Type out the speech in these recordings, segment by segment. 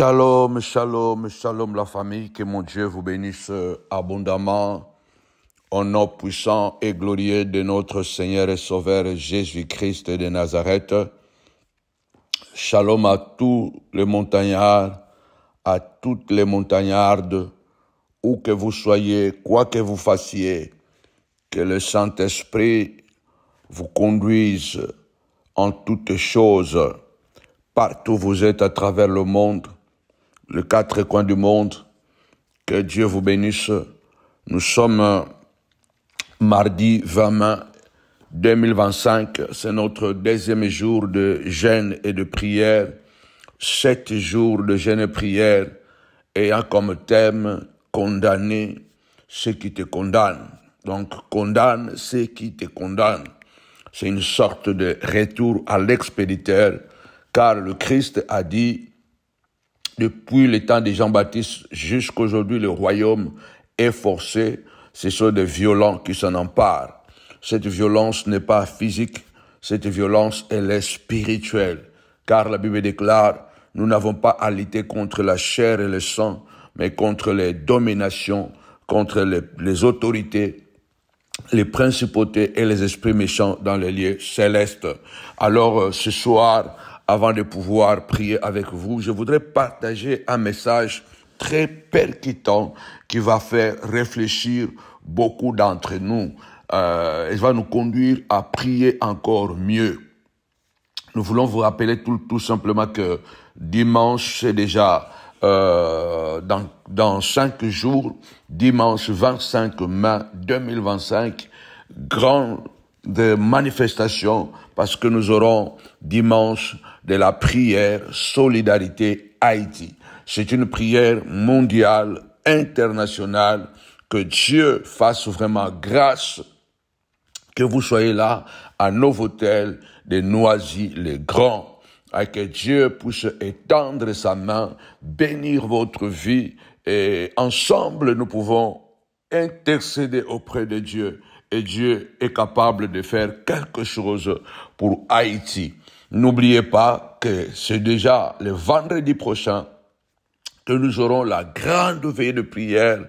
Shalom, shalom, shalom la famille, que mon Dieu vous bénisse abondamment au nom puissant et glorieux de notre Seigneur et Sauveur Jésus-Christ de Nazareth. Shalom à tous les montagnards, à toutes les montagnardes, où que vous soyez, quoi que vous fassiez, que le Saint-Esprit vous conduise en toutes choses, partout où vous êtes à travers le monde, les quatre coins du monde. Que Dieu vous bénisse. Nous sommes mardi 20 mai 2025. C'est notre deuxième jour de jeûne et de prière. 7 jours de jeûne et prière ayant comme thème condamner ceux qui te condamnent. Donc, condamne ceux qui te condamnent. C'est une sorte de retour à l'expéditeur, car le Christ a dit, depuis le temps de Jean-Baptiste jusqu'à aujourd'hui, le royaume est forcé. Ce sont des violents qui s'en emparent. Cette violence n'est pas physique, cette violence, elle est spirituelle. Car la Bible déclare, nous n'avons pas à lutter contre la chair et le sang, mais contre les dominations, contre les autorités, les principautés et les esprits méchants dans les lieux célestes. Alors, ce soir, avant de pouvoir prier avec vous, je voudrais partager un message très percutant qui va faire réfléchir beaucoup d'entre nous. Il va nous conduire à prier encore mieux. Nous voulons vous rappeler tout simplement que dimanche, c'est déjà dans 5 jours, dimanche 25 mai 2025, grande manifestation, parce que nous aurons dimanche de la prière Solidarité Haïti. C'est une prière mondiale, internationale, que Dieu fasse vraiment grâce, que vous soyez là à Novotel de Noisy-le-Grand, et que Dieu puisse étendre sa main, bénir votre vie, et ensemble nous pouvons intercéder auprès de Dieu, et Dieu est capable de faire quelque chose pour Haïti. N'oubliez pas que c'est déjà le vendredi prochain que nous aurons la grande veillée de prière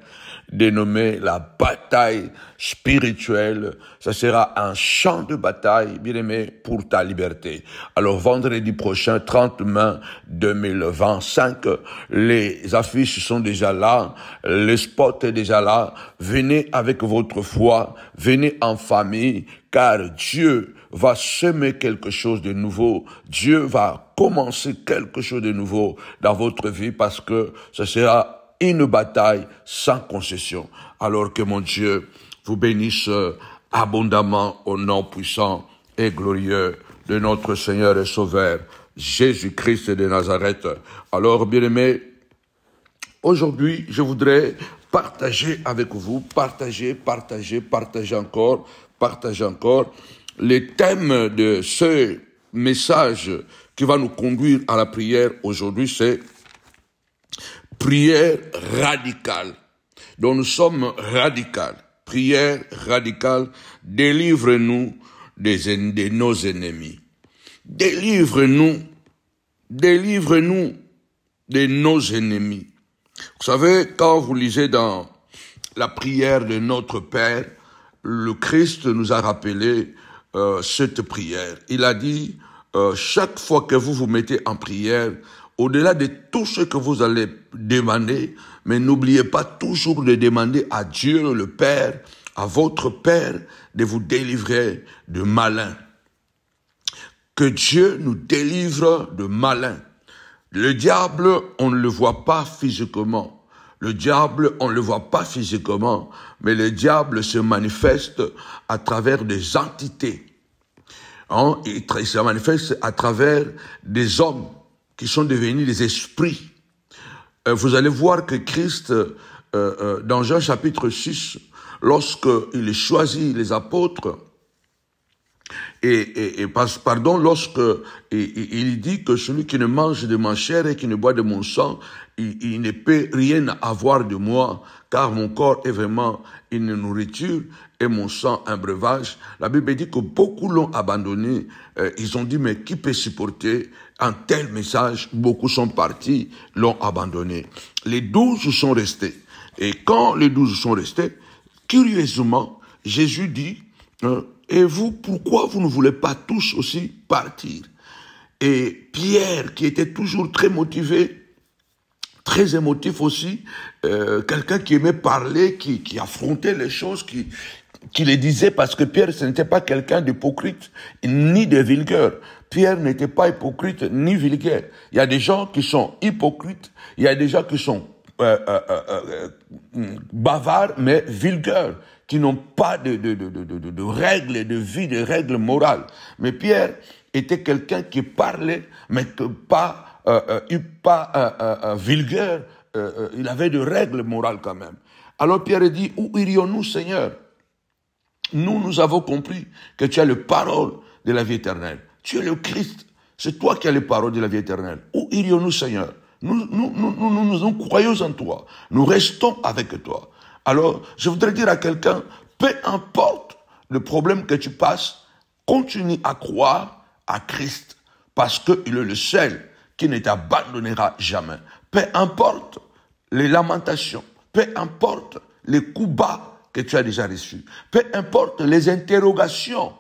dénommée la bataille spirituelle. Ça sera un champ de bataille, bien aimé, pour ta liberté. Alors, vendredi prochain, 30 mai 2025, les affiches sont déjà là, les spots est déjà là. Venez avec votre foi, venez en famille, car Dieu va semer quelque chose de nouveau. Dieu va commencer quelque chose de nouveau dans votre vie, parce que ce sera une bataille sans concession. Alors que mon Dieu vous bénisse abondamment au nom puissant et glorieux de notre Seigneur et Sauveur Jésus-Christ de Nazareth. Alors, bien-aimés, aujourd'hui, je voudrais partager avec vous, partager encore, les thèmes de ce message qui va nous conduire à la prière aujourd'hui, c'est prière radicale. Donc nous sommes radicales. Prière radicale, délivre-nous de nos ennemis. Délivre-nous de nos ennemis. Vous savez, quand vous lisez dans la prière de notre Père, le Christ nous a rappelé cette prière. Il a dit, chaque fois que vous vous mettez en prière, au-delà de tout ce que vous allez demander, mais n'oubliez pas toujours de demander à Dieu le Père, à votre Père, de vous délivrer de malin. Que Dieu nous délivre de malin. Le diable, on ne le voit pas physiquement. Le diable, on ne le voit pas physiquement, mais le diable se manifeste à travers des entités. Il se manifeste à travers des hommes qui sont devenus des esprits. Vous allez voir que Christ, dans Jean chapitre 6, lorsqu'il choisit les apôtres, Pardon, lorsque il dit que celui qui ne mange de ma chair et qui ne boit de mon sang, il ne peut rien avoir de moi, car mon corps est vraiment une nourriture et mon sang un breuvage. La Bible dit que beaucoup l'ont abandonné. Ils ont dit, mais qui peut supporter un tel message? Beaucoup sont partis, l'ont abandonné. Les 12 sont restés. Et quand les 12 sont restés, curieusement, Jésus dit, et vous, pourquoi vous ne voulez pas tous aussi partir? Et Pierre, qui était toujours très motivé, très émotif aussi, quelqu'un qui aimait parler, qui affrontait les choses, qui les disait, parce que Pierre, ce n'était pas quelqu'un d'hypocrite, ni de vulgaire. Pierre n'était pas hypocrite, ni vulgaire. Il y a des gens qui sont hypocrites, il y a des gens qui sont bavards, mais vulgaires, qui n'ont pas de règles de vie, de règles morales. Mais Pierre était quelqu'un qui parlait, mais pas vulgaire. Il avait de règles morales quand même. Alors Pierre dit, où irions-nous, Seigneur? Nous avons compris que tu as les paroles de la vie éternelle. Tu es le Christ. C'est toi qui as les paroles de la vie éternelle. Où irions-nous, Seigneur? Nous croyons en toi. Nous restons avec toi. Alors, je voudrais dire à quelqu'un, peu importe le problème que tu passes, continue à croire à Christ, parce qu'il est le seul qui ne t'abandonnera jamais. Peu importe les lamentations, peu importe les coups bas que tu as déjà reçus, peu importe les interrogations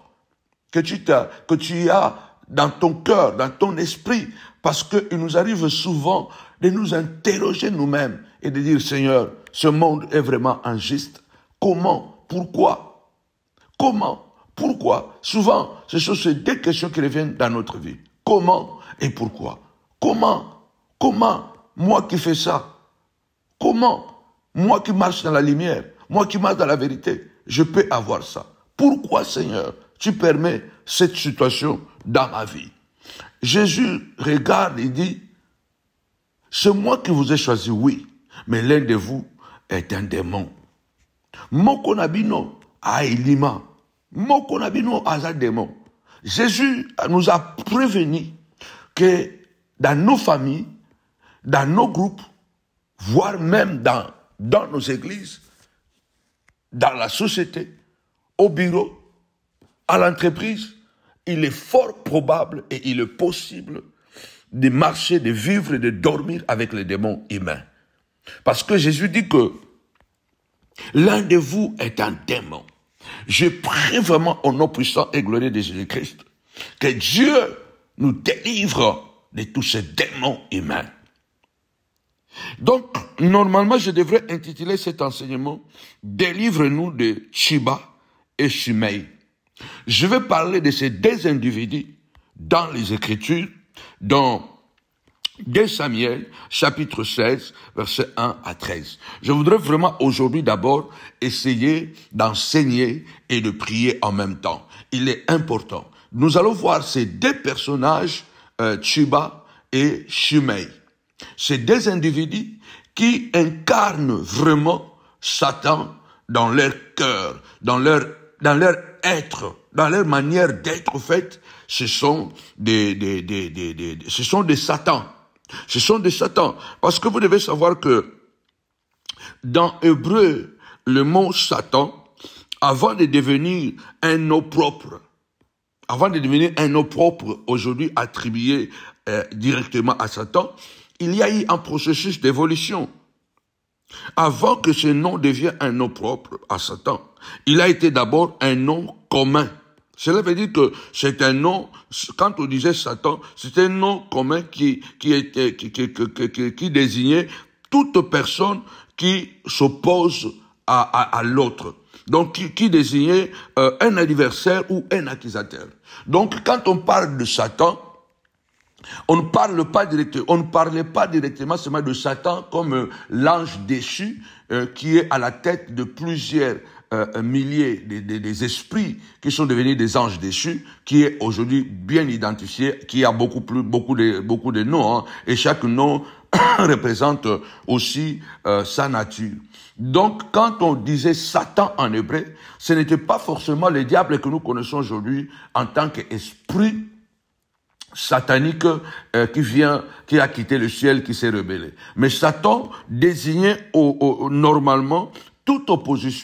que tu as dans ton cœur, dans ton esprit, parce qu'il nous arrive souvent de nous interroger nous-mêmes et de dire, Seigneur, ce monde est vraiment injuste. Comment? Pourquoi? Comment? Pourquoi? Souvent, ce sont ces deux questions qui reviennent dans notre vie. Comment et pourquoi? Comment? Comment? Moi qui fais ça? Comment? Moi qui marche dans la lumière, moi qui marche dans la vérité, je peux avoir ça. Pourquoi, Seigneur, tu permets cette situation dans ma vie? Jésus regarde et dit, c'est moi qui vous ai choisi, oui, mais l'un de vous est un démon. Moko nabino a elima. Moko nabino a un démon. Jésus nous a prévenu que dans nos familles, dans nos groupes, voire même dans nos églises, dans la société, au bureau, à l'entreprise, il est fort probable et il est possible de marcher, de vivre et de dormir avec les démons humains. Parce que Jésus dit que l'un de vous est un démon. Je prie vraiment au nom puissant et glorieux de Jésus-Christ que Dieu nous délivre de tous ces démons humains. Donc, normalement, je devrais intituler cet enseignement « Délivre-nous de Sheba et Shimei ». Je vais parler de ces deux individus dans les Écritures, dans 2 Samuel, chapitre 16, versets 1 à 13. Je voudrais vraiment aujourd'hui d'abord essayer d'enseigner et de prier en même temps. Il est important. Nous allons voir ces deux personnages, Sheba et Shimei. Ces deux individus qui incarnent vraiment Satan dans leur cœur, dans leur être, dans leur manière d'être faite. Ce sont des Satans. Ce sont des Satans. Parce que vous devez savoir que dans Hébreu, le mot Satan, avant de devenir un nom propre, aujourd'hui attribué directement à Satan, il y a eu un processus d'évolution. Avant que ce nom devienne un nom propre à Satan, il a été d'abord un nom commun. Cela veut dire que c'est un nom, quand on disait Satan, c'était un nom commun qui désignait toute personne qui s'oppose à l'autre. Donc, qui désignait un adversaire ou un accusateur. Donc, quand on parle de Satan, on ne parlait pas directement seulement de Satan comme l'ange déchu qui est à la tête de plusieurs milliers des esprits qui sont devenus des anges déchus, qui est aujourd'hui bien identifié, qui a beaucoup de noms, hein, et chaque nom représente aussi sa nature. Donc, quand on disait Satan en hébreu, ce n'était pas forcément le diable que nous connaissons aujourd'hui en tant qu'esprit satanique qui a quitté le ciel, qui s'est rebellé. Mais Satan désignait normalement tout opposant.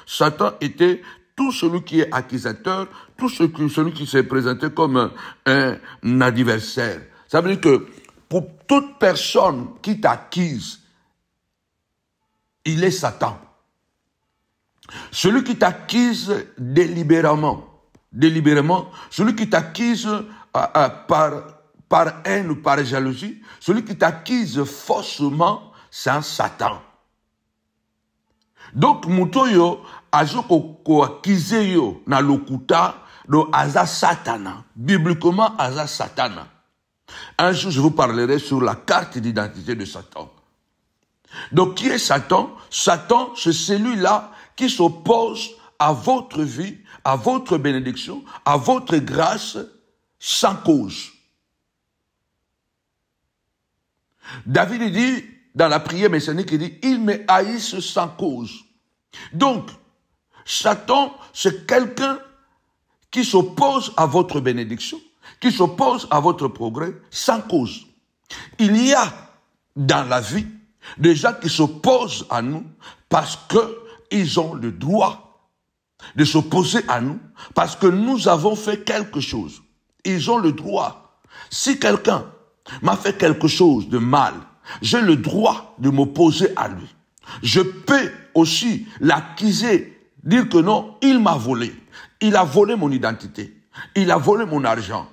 Satan était tout celui qui est accusateur, tout celui qui s'est présenté comme un adversaire. Ça veut dire que pour toute personne qui t'accuse, il est Satan. Celui qui t'accuse délibérément, celui qui t'accuse par haine ou par jalousie, celui qui t'accuse faussement, c'est un Satan. Donc, mutoyo, azo ko accuse yo na lokuta, do aza Satana. Bibliquement, aza Satana. Un jour, je vous parlerai sur la carte d'identité de Satan. Donc, qui est Satan? Satan, c'est celui-là qui s'oppose à votre vie, à votre bénédiction, à votre grâce, sans cause. David dit, dans la prière messianique, il dit, il me haïssent sans cause. Donc, Satan, c'est quelqu'un qui s'oppose à votre bénédiction, qui s'oppose à votre progrès, sans cause. Il y a dans la vie des gens qui s'opposent à nous parce qu'ils ont le droit de s'opposer à nous, parce que nous avons fait quelque chose. Ils ont le droit. Si quelqu'un m'a fait quelque chose de mal, j'ai le droit de m'opposer à lui. Je peux aussi l'accuser, dire que non, il m'a volé. Il a volé mon identité. Il a volé mon argent.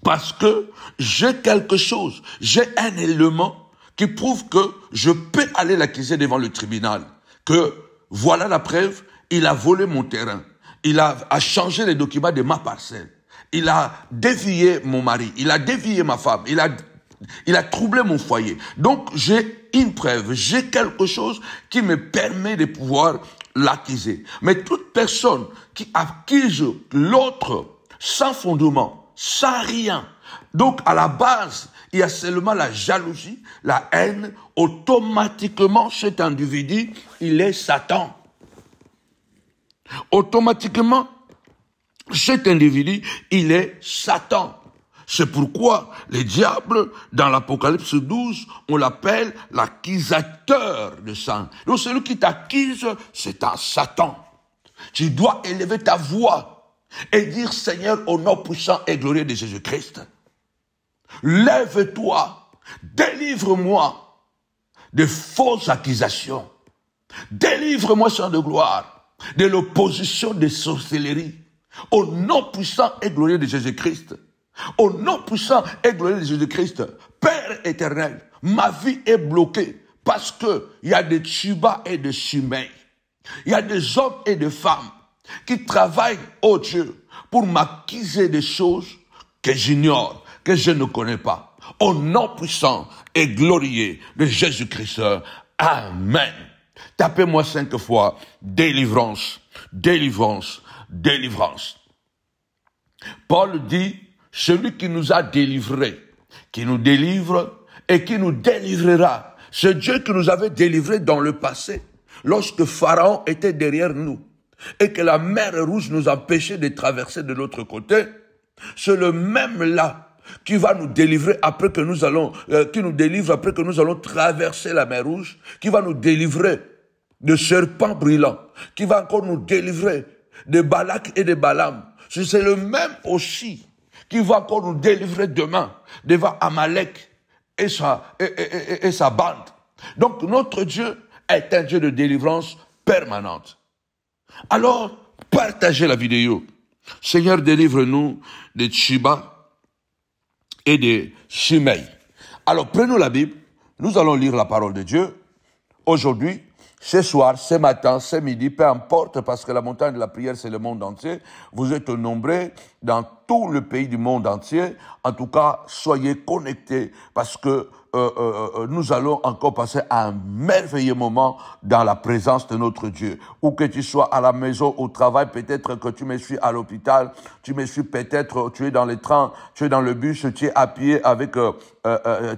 Parce que j'ai quelque chose, j'ai un élément qui prouve que je peux aller l'accuser devant le tribunal. Que voilà la preuve, il a volé mon terrain. Il a changé les documents de ma parcelle. Il a dévié mon mari. Il a dévié ma femme. Il a troublé mon foyer. Donc, j'ai une preuve. J'ai quelque chose qui me permet de pouvoir l'accuser. Mais toute personne qui accuse l'autre sans fondement, sans rien, donc à la base, il y a seulement la jalousie, la haine, automatiquement cet individu, il est Satan. Automatiquement, cet individu, il est Satan. C'est pourquoi le diable, dans l'Apocalypse 12, on l'appelle l'accusateur de sang. Donc celui qui t'accuse, c'est un Satan. Tu dois élever ta voix et dire, Seigneur, au nom puissant et glorieux de Jésus-Christ, lève-toi, délivre-moi de fausses accusations. Délivre-moi, Seigneur de gloire, de l'opposition des sorcelleries. Au nom puissant et glorieux de Jésus-Christ. Au nom puissant et glorieux de Jésus-Christ. Père éternel, ma vie est bloquée parce que il y a des Tshubas et des Shimei. Il y a des hommes et des femmes qui travaillent, oh Dieu, pour m'accuser des choses que j'ignore, que je ne connais pas. Au nom puissant et glorieux de Jésus-Christ. Amen. Tapez-moi 5 fois, délivrance, délivrance, délivrance. Paul dit, celui qui nous a délivrés, qui nous délivre et qui nous délivrera. C'est Dieu qui nous avait délivrés dans le passé, lorsque Pharaon était derrière nous et que la mer Rouge nous empêchait de traverser de l'autre côté. C'est le même là qui va nous délivrer après que nous allons, qui nous délivre après que nous allons traverser la mer Rouge, qui va nous délivrer de serpents brûlants, qui va encore nous délivrer de Balak et de Balaam. C'est le même aussi qui va encore nous délivrer demain devant Amalek et sa bande. Donc notre Dieu est un Dieu de délivrance permanente. Alors, partagez la vidéo. Seigneur, délivre-nous des Tshubas et des Shimei. Alors, prenons la Bible. Nous allons lire la parole de Dieu. Aujourd'hui, ce soir, ce matin, ce midi, peu importe, parce que la montagne de la prière, c'est le monde entier. Vous êtes nombreux dans tout le pays du monde entier. En tout cas, soyez connectés parce que nous allons encore passer un merveilleux moment dans la présence de notre Dieu. Où que tu sois à la maison, au travail, peut-être que tu me suis à l'hôpital, tu me suis peut-être, tu es dans le train, tu es dans le bus, tu es à pied avec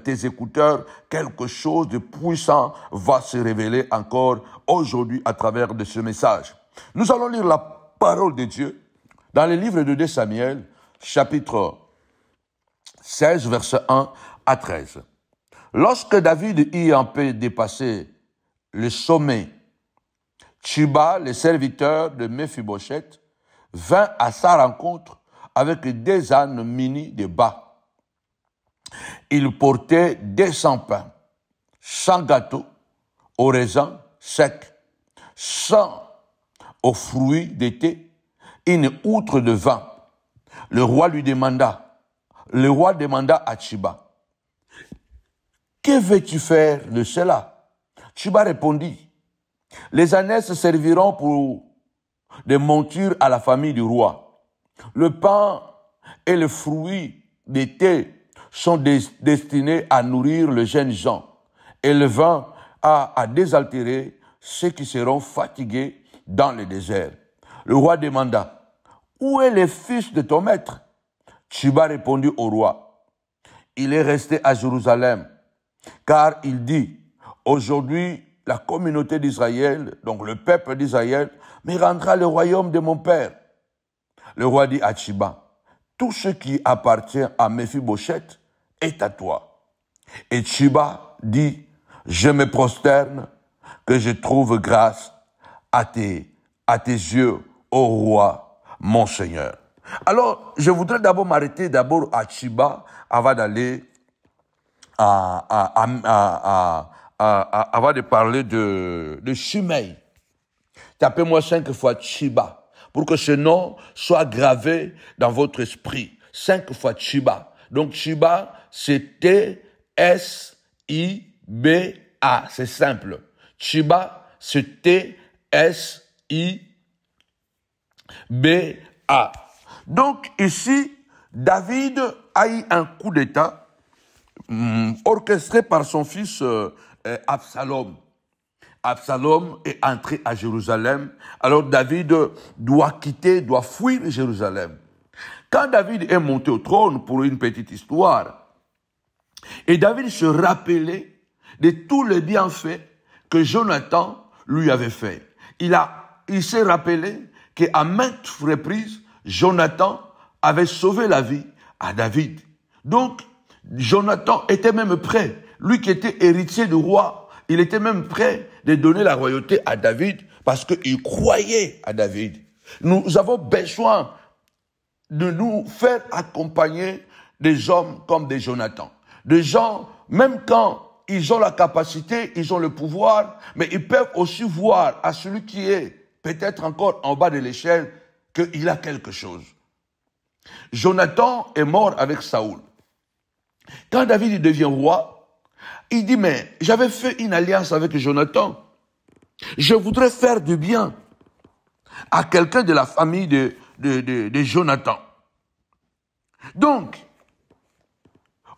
tes écouteurs. Quelque chose de puissant va se révéler encore aujourd'hui à travers de ce message. Nous allons lire la parole de Dieu dans le livre de 2 Samuel, chapitre 16, verset 1 à 13. Lorsque David eut un peu dépassé le sommet, Tchiba, le serviteur de Méphibosheth, vint à sa rencontre avec 2 ânes munis de bâts. Il portait 200 pains, 100 gâteaux au raisin sec, 100 aux fruits d'été, une outre de vin. Le roi demanda à Tchiba, que veux-tu faire de cela? Tchiba répondit, les ânesses serviront pour des montures à la famille du roi. Le pain et les fruits d'été sont destinés à nourrir les jeunes gens et le vin à désaltérer ceux qui seront fatigués dans le désert. Le roi demanda, où est le fils de ton maître? Tchiba répondit au roi, il est resté à Jérusalem, car il dit, aujourd'hui, la communauté d'Israël, donc le peuple d'Israël, me rendra le royaume de mon père. Le roi dit à Tchiba, tout ce qui appartient à Méphibosheth est à toi. Et Tchiba dit, je me prosterne, que je trouve grâce à tes yeux, ô roi, mon Seigneur. Alors, je voudrais d'abord m'arrêter à Tchiba avant d'aller avant de parler de Shimei. Tapez-moi 5 fois Tchiba pour que ce nom soit gravé dans votre esprit. 5 fois Tchiba. Donc Tchiba, c'est T-S-I-B-A. C'est simple. Tchiba, c'est T-S-I-B-A. Donc ici, David a eu un coup d'État orchestré par son fils Absalom. Absalom est entré à Jérusalem. Alors David doit fuir Jérusalem. Quand David est monté au trône, pour une petite histoire, et David se rappelait de tous les bienfaits que Jonathan lui avait fait. Il s'est rappelé qu'à maintes reprises, Jonathan avait sauvé la vie à David. Donc, Jonathan était même prêt, lui qui était héritier du roi, il était même prêt de donner la royauté à David parce qu'il croyait à David. Nous avons besoin de nous faire accompagner des hommes comme des Jonathan. Des gens, même quand ils ont la capacité, ils ont le pouvoir, mais ils peuvent aussi voir à celui qui est peut-être encore en bas de l'échelle qu'il a quelque chose. Jonathan est mort avec Saoul. Quand David devient roi, il dit, mais j'avais fait une alliance avec Jonathan. Je voudrais faire du bien à quelqu'un de la famille de Jonathan. Donc,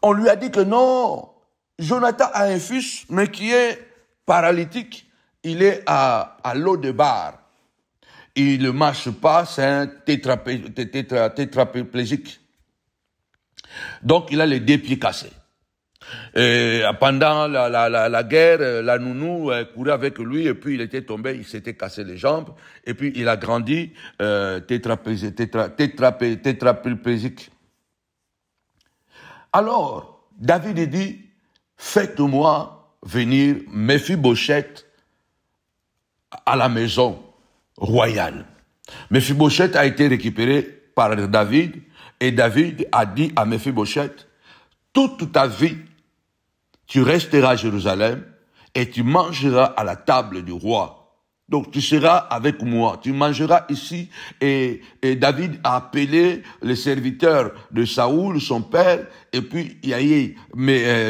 on lui a dit que non, Jonathan a un fils, mais qui est paralytique. Il est à l'O-de-Bar. Il ne marche pas, c'est un tétraplégique. Donc, il a les 2 pieds cassés. Et pendant la guerre, la nounou courait avec lui et puis il était tombé, il s'était cassé les jambes et puis il a grandi tétraplégique. Alors, David dit, faites-moi venir Méphibosheth à la maison royale. Méphibosheth a été récupéré par David et David a dit à Méphibosheth, toute ta vie, tu resteras à Jérusalem et tu mangeras à la table du roi. Donc tu seras avec moi, tu mangeras ici. Et David a appelé les serviteurs de Saoul, son père, et puis il y a eu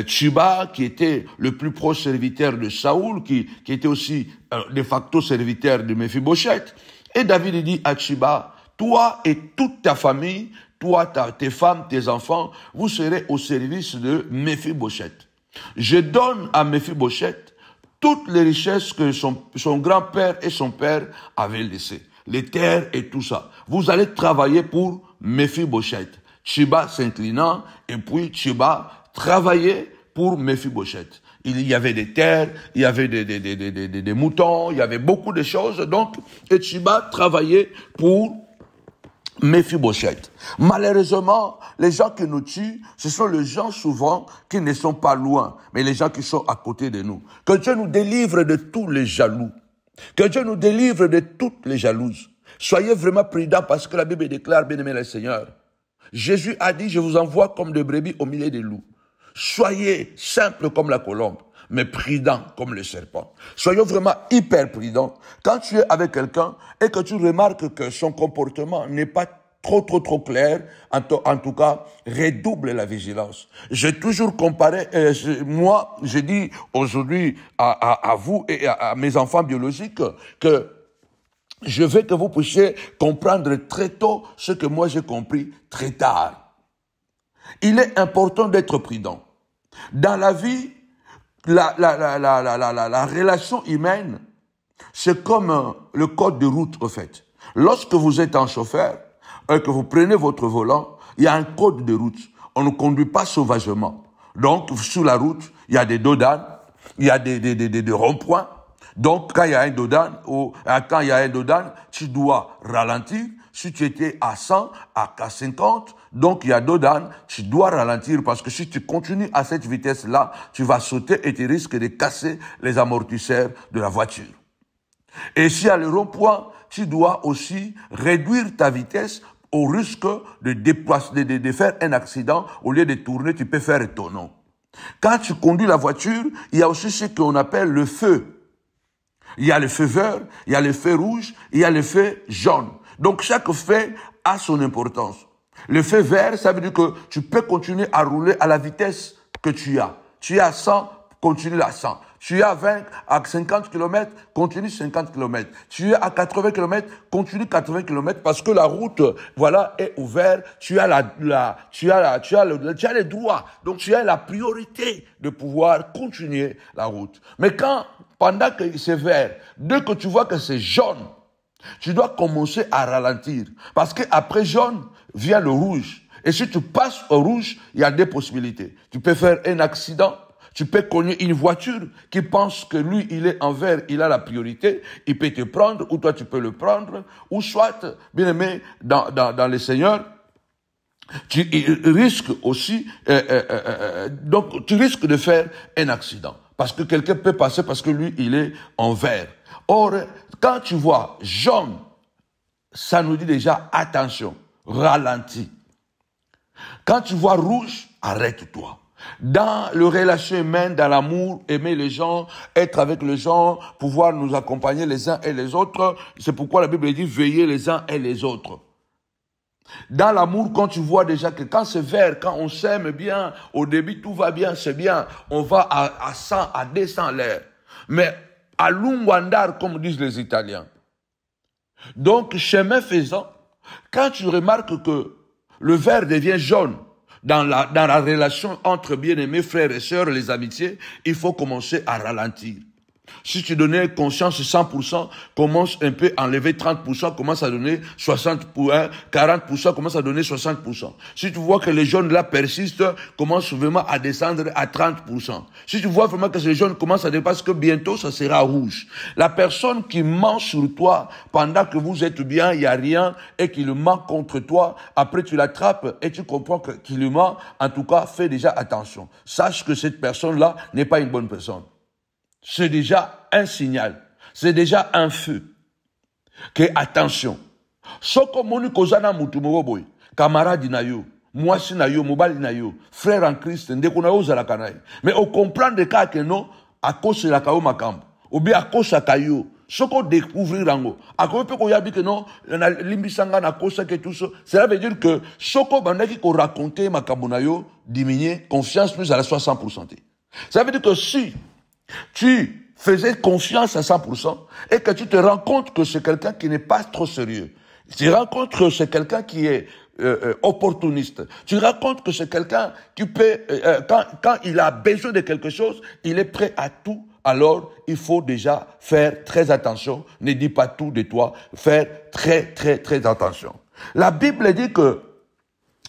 Tchiba, qui était le plus proche serviteur de Saoul, qui était aussi de facto serviteur de Méphibosheth. Et David dit à Tchiba, toi et toute ta famille, toi, tes femmes, tes enfants, vous serez au service de Méphibosheth. Je donne à Méphibosheth toutes les richesses que son grand-père et son père avaient laissées. Les terres et tout ça. Vous allez travailler pour Méphibosheth. Tchiba s'inclinant, et puis Tchiba travaillait pour Méphibosheth. Il y avait des terres, il y avait des moutons, il y avait beaucoup de choses. Donc, et Tchiba travaillait pour Méphibosheth. Malheureusement, les gens qui nous tuent, ce sont les gens souvent qui ne sont pas loin, mais les gens qui sont à côté de nous. Que Dieu nous délivre de tous les jaloux. Que Dieu nous délivre de toutes les jalouses. Soyez vraiment prudents parce que la Bible déclare, bien-aimé le Seigneur, Jésus a dit, je vous envoie comme des brebis au milieu des loups. Soyez simples comme la colombe, mais prudents comme le serpent. Soyons vraiment hyper prudents. Quand tu es avec quelqu'un et que tu remarques que son comportement n'est pas trop clair, en tout cas, redouble la vigilance. J'ai toujours comparé, moi, je dis aujourd'hui à vous et à mes enfants biologiques que je veux que vous puissiez comprendre très tôt ce que moi j'ai compris très tard. Il est important d'être prudent. Dans la vie, la relation humaine, c'est comme le code de route, au fait. Lorsque vous êtes un chauffeur et que vous prenez votre volant, il y a un code de route. On ne conduit pas sauvagement. Donc, sur la route, il y a des dodanes, il y a des ronds-points. Donc, quand il y a un dodan, tu dois ralentir. Si tu étais à 100, à 50, donc il y a dodan, tu dois ralentir parce que si tu continues à cette vitesse-là, tu vas sauter et tu risques de casser les amortisseurs de la voiture. Et s'il y a le rond-point, tu dois aussi réduire ta vitesse au risque de faire un accident. Au lieu de tourner, tu peux faire ton nom. Quand tu conduis la voiture, il y a aussi ce qu'on appelle le feu. Il y a le feu vert, il y a le feu rouge, il y a le feu jaune. Donc chaque feu a son importance. Le feu vert, ça veut dire que tu peux continuer à rouler à la vitesse que tu as. Tu es à 100, continue à 100. Tu es à 20, à 50 km, continue 50 km. Tu es à 80 km, continue 80 km parce que la route, voilà, est ouverte. Tu as tu as le droit. Donc tu as la priorité de pouvoir continuer la route. Mais pendant que c'est vert, dès que tu vois que c'est jaune, tu dois commencer à ralentir. Parce qu'après jaune, vient le rouge. Et si tu passes au rouge, il y a des possibilités. Tu peux faire un accident. Tu peux cogner une voiture qui pense que lui, il est en vert, il a la priorité. Il peut te prendre, ou toi, tu peux le prendre. Ou soit, bien aimé, dans le Seigneur, tu risques aussi, donc tu risques de faire un accident. Parce que quelqu'un peut passer parce que lui, il est en vert. Or, quand tu vois jaune, ça nous dit déjà, attention, ralentis. Quand tu vois rouge, arrête-toi. Dans le relation humaine, dans l'amour, aimer les gens, être avec les gens, pouvoir nous accompagner les uns et les autres, c'est pourquoi la Bible dit, veillez les uns et les autres. Dans l'amour, quand tu vois déjà que quand c'est vert, quand on s'aime bien, au début tout va bien, c'est bien, on va à 100, à 200 l'air. Mais à Lungwandar, comme disent les Italiens. Donc, chemin faisant, quand tu remarques que le vert devient jaune dans la relation entre bien-aimés, frères et sœurs, les amitiés, il faut commencer à ralentir. Si tu donnais conscience 100%, commence un peu à enlever 30%, commence à donner 40%, commence à donner 60%. Si tu vois que les jaunes là persistent, commence vraiment à descendre à 30%. Si tu vois vraiment que ces jaunes commencent à dépasser, que bientôt ça sera rouge. La personne qui ment sur toi pendant que vous êtes bien, il n'y a rien, et qui le ment contre toi, après tu l'attrapes et tu comprends qu'il le ment, en tout cas, fais déjà attention. Sache que cette personne-là n'est pas une bonne personne. C'est déjà un signal. C'est déjà un feu. Que attention. Soko moni kozana mutu moboboy. Camarade na yo. Mwasi na yo. Mobali na yo. Frère en Christ. Ndeko na yo zalaka na ye. Mais au comprendre cas que non, à cause de la kao makambo. Ou bien à cause de kayo. Soko découvrir rango. À cause de yabi que non, limbisanga na cause que tout ça. Cela veut dire que soko bandaki ko raconter makambo na yo diminuer, confiance plus à la 60%. Ça veut dire que si tu faisais confiance à 100% et que tu te rends compte que c'est quelqu'un qui n'est pas trop sérieux. Tu te rends compte que c'est quelqu'un qui est opportuniste. Tu racontes que c'est quelqu'un qui peut, quand il a besoin de quelque chose, il est prêt à tout. Alors, il faut déjà faire très attention. Ne dis pas tout de toi. Faire très attention. La Bible dit que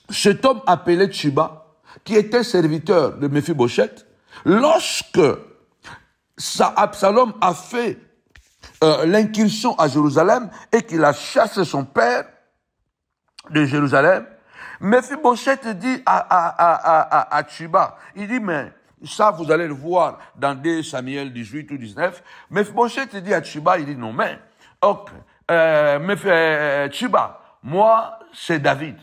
cet homme appelé Tchiba, qui était serviteur de Mephibosheth, lorsque Absalom a fait l'incursion à Jérusalem et qu'il a chassé son père de Jérusalem, Mephibosheth dit à Tchiba, il dit, mais ça vous allez le voir dans 2 Samuel 18 ou 19, Mephibosheth dit à Tchiba, il dit non, mais Tchiba, moi c'est David.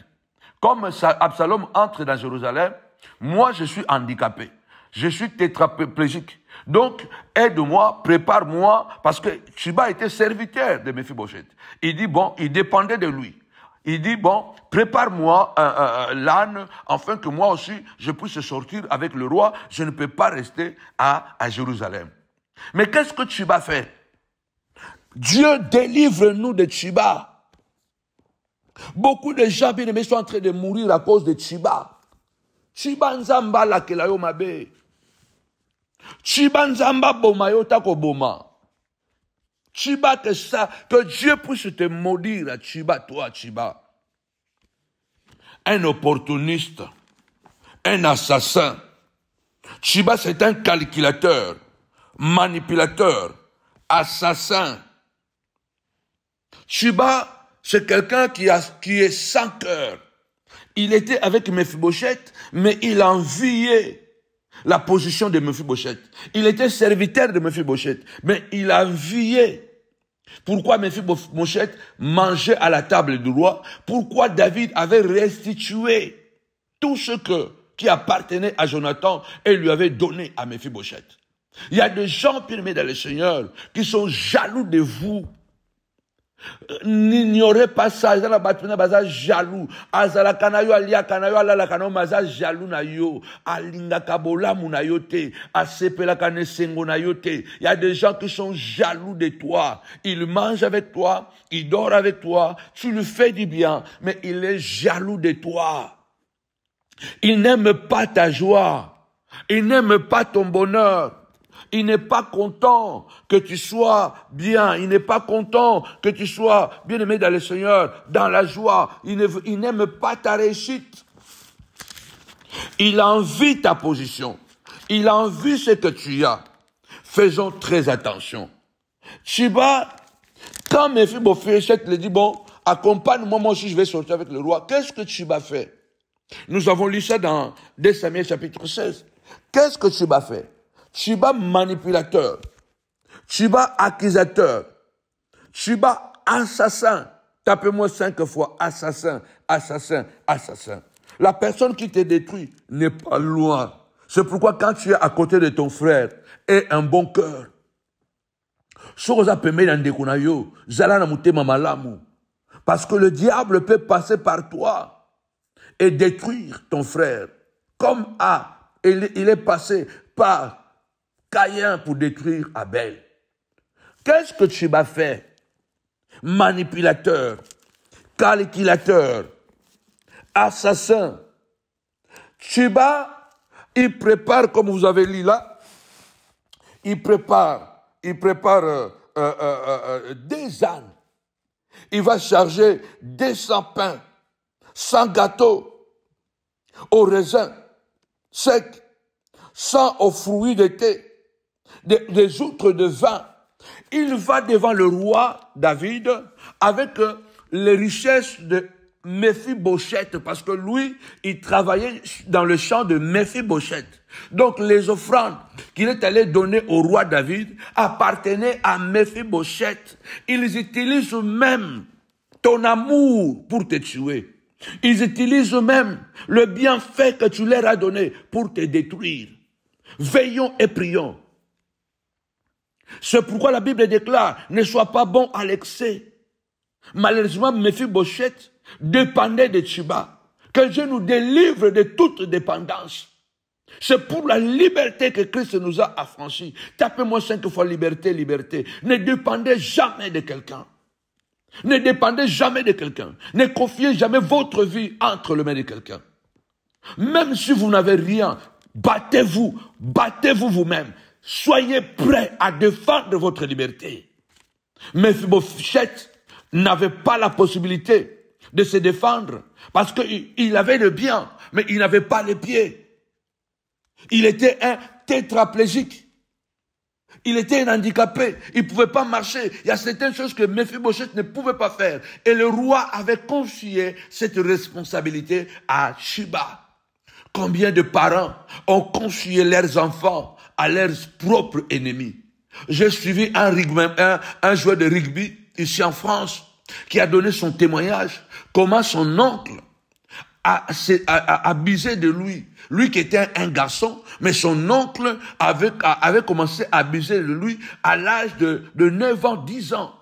Comme Absalom entre dans Jérusalem, moi je suis handicapé, je suis tétraplégique. Donc, aide-moi, prépare-moi, parce que Tchiba était serviteur de Mephibosheth. Il dit, bon, il dépendait de lui. Il dit, bon, prépare-moi l'âne, afin que moi aussi, je puisse sortir avec le roi. Je ne peux pas rester à Jérusalem. Mais qu'est-ce que Tchiba fait? Dieu délivre-nous de Tchiba. Beaucoup de gens, bien aimés, sont en train de mourir à cause de Tchiba. Tchiba nzamba la kelayo mabe. Tchiba nzamba boma yota ko boma. Tchiba que ça, que Dieu puisse te maudire à Tchiba, toi Tchiba. Un opportuniste, un assassin. Tchiba c'est un calculateur, manipulateur, assassin. Tchiba c'est quelqu'un qui est sans cœur. Il était avec Mephibosheth, mais il enviait la position de Mephibosheth. Il était serviteur de Mephibosheth, mais il enviait. Pourquoi Mephibosheth mangeait à la table du roi? Pourquoi David avait restitué tout ce qui appartenait à Jonathan et lui avait donné à Mephibosheth? Il y a des gens, bien-aimés dans le Seigneur, qui sont jaloux de vous. N'ignorez pas ça, ils ont jaloux. Azala kanayo alia kanayo alala kanayo maza jaloux na yo. Alinga kabola munayote. Asepela kane sengo na yote. Il y a des gens qui sont jaloux de toi. Ils mangent avec toi, ils dorment avec toi, tu lui fais du bien, mais il est jaloux de toi. Il n'aime pas ta joie. Il n'aime pas ton bonheur. Il n'est pas content que tu sois bien. Il n'est pas content que tu sois bien aimé dans le Seigneur, dans la joie. Il n'aime pas ta réussite. Il envie ta position. Il envie ce que tu as. Faisons très attention. Tchiba, quand Mephibosheth lui dit, bon, accompagne-moi, moi aussi je vais sortir avec le roi. Qu'est-ce que Tchiba fait? Nous avons lu ça dans 2 Samuel chapitre 16. Qu'est-ce que Tchiba fait? Tchiba manipulateur, Tchiba accusateur, Tchiba assassin. Tapez-moi 5 fois assassin, assassin, assassin. La personne qui te détruit n'est pas loin. C'est pourquoi quand tu es à côté de ton frère, aie un bon cœur. Parce que le diable peut passer par toi et détruire ton frère. Comme il est passé par Caïn pour détruire Abel. Qu'est-ce que Tchiba fait? Manipulateur, calculateur, assassin. Tchiba, il prépare, comme vous avez lu là, il prépare des ânes. Il va charger 200 pains, 100 gâteaux au raisin sec, 100 aux fruits de thé, des outres de vin. Il va devant le roi David avec les richesses de Mephibosheth, parce que lui, il travaillait dans le champ de Mephibosheth. Donc les offrandes qu'il est allé donner au roi David appartenaient à Mephibosheth. Ils utilisent même ton amour pour te tuer. Ils utilisent même le bienfait que tu leur as donné pour te détruire. Veillons et prions. C'est pourquoi la Bible déclare, ne sois pas bon à l'excès. Malheureusement, Mephibosheth dépendait de Tchiba. Que Dieu nous délivre de toute dépendance. C'est pour la liberté que Christ nous a affranchis. Tapez-moi 5 fois liberté, liberté. Ne dépendez jamais de quelqu'un. Ne dépendez jamais de quelqu'un. Ne confiez jamais votre vie entre les mains de quelqu'un. Même si vous n'avez rien, battez-vous vous-même. Soyez prêts à défendre votre liberté. Mephibosheth n'avait pas la possibilité de se défendre parce qu'il avait le bien, mais il n'avait pas les pieds. Il était un tétraplégique. Il était un handicapé. Il ne pouvait pas marcher. Il y a certaines choses que Mephibosheth ne pouvait pas faire. Et le roi avait confié cette responsabilité à Shiba. Combien de parents ont confié leurs enfants à leurs propres ennemis? J'ai suivi un joueur de rugby ici en France qui a donné son témoignage. Comment son oncle a abusé de lui. Lui qui était un garçon, mais son oncle avait commencé à abuser de lui à l'âge de 9 ans, 10 ans.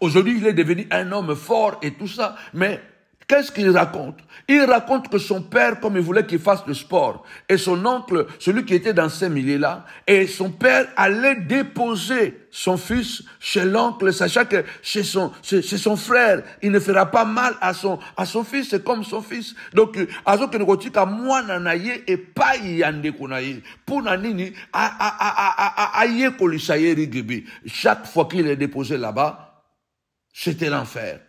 Aujourd'hui, il est devenu un homme fort et tout ça, mais qu'est-ce qu'il raconte? Il raconte que son père, comme il voulait qu'il fasse le sport, et son oncle, celui qui était dans ces milieux-là, et son père allait déposer son fils chez l'oncle, sachant que chez son frère, il ne fera pas mal à son fils, c'est comme son fils. Donc, azo que nous ka mwana na ye et pas yande kunaye. Pour nanini, aye kolisaye rigibi. Chaque fois qu'il est déposé là-bas, c'était l'enfer.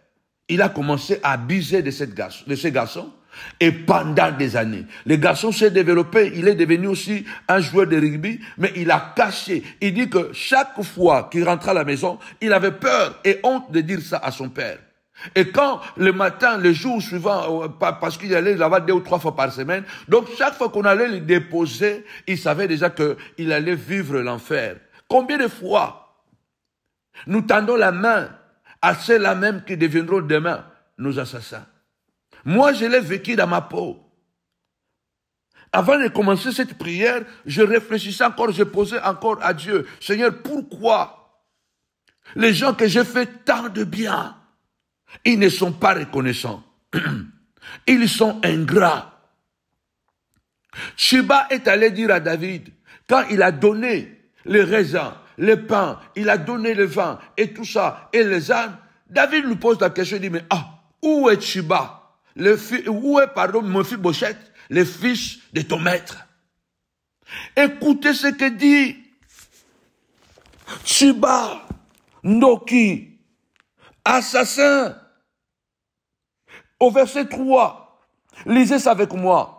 Il a commencé à abuser de ces garçons et pendant des années. Le garçon s'est développé, il est devenu aussi un joueur de rugby, mais il a caché. Il dit que chaque fois qu'il rentrait à la maison, il avait peur et honte de dire ça à son père. Et quand le matin, le jour suivant, parce qu'il allait là-bas 2 ou 3 fois par semaine, donc chaque fois qu'on allait le déposer, il savait déjà qu'il allait vivre l'enfer. Combien de fois nous tendons la main à ceux-là même qui deviendront demain nos assassins. Moi, je l'ai vécu dans ma peau. Avant de commencer cette prière, je réfléchissais encore, je posais encore à Dieu. Seigneur, pourquoi les gens que j'ai fait tant de bien, ils ne sont pas reconnaissants. Ils sont ingrats. Shiba est allé dire à David, quand il a donné les raisins, le pain, il a donné le vin et tout ça, et les ânes, David lui pose la question, il dit, mais où est Shiba? Où est, Mephibosheth, le fils de ton maître? Écoutez ce que dit Shiba, Ndoki, assassin. Au verset 3, lisez ça avec moi.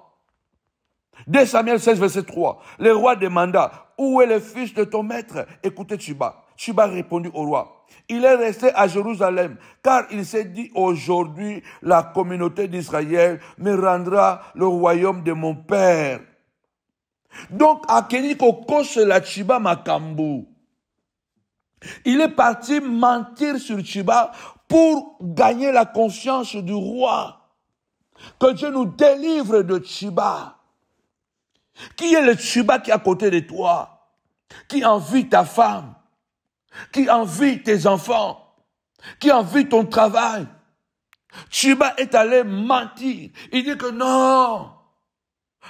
2 Samuel 16, verset 3. Le roi demanda, où est le fils de ton maître? Écoutez Shiba. Shiba répondit au roi, il est resté à Jérusalem, car il s'est dit, aujourd'hui, la communauté d'Israël me rendra le royaume de mon père. Donc, Akeniko Kose la Shiba Makambu. Il est parti mentir sur Shiba pour gagner la confiance du roi. Que Dieu nous délivre de Shiba. Qui est le Shiba qui est à côté de toi? Qui envie ta femme? Qui envie tes enfants? Qui envie ton travail? Shiba est allé mentir. Il dit que non.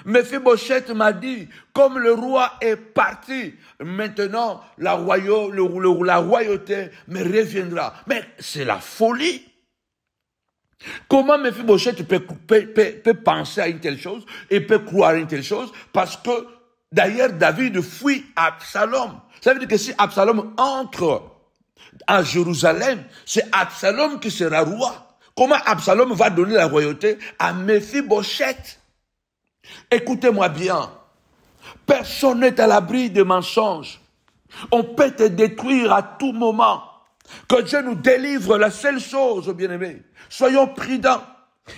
Mephibosheth m'a dit, comme le roi est parti, maintenant la royauté me reviendra. Mais c'est la folie. Comment Mephibosheth peut penser à une telle chose et peut croire à une telle chose? Parce que d'ailleurs David fuit Absalom. Ça veut dire que si Absalom entre à Jérusalem, c'est Absalom qui sera roi. Comment Absalom va donner la royauté à Mephibosheth? Écoutez-moi bien. Personne n'est à l'abri de mensonges. On peut te détruire à tout moment. Que Dieu nous délivre, la seule chose, bien-aimés. Soyons prudents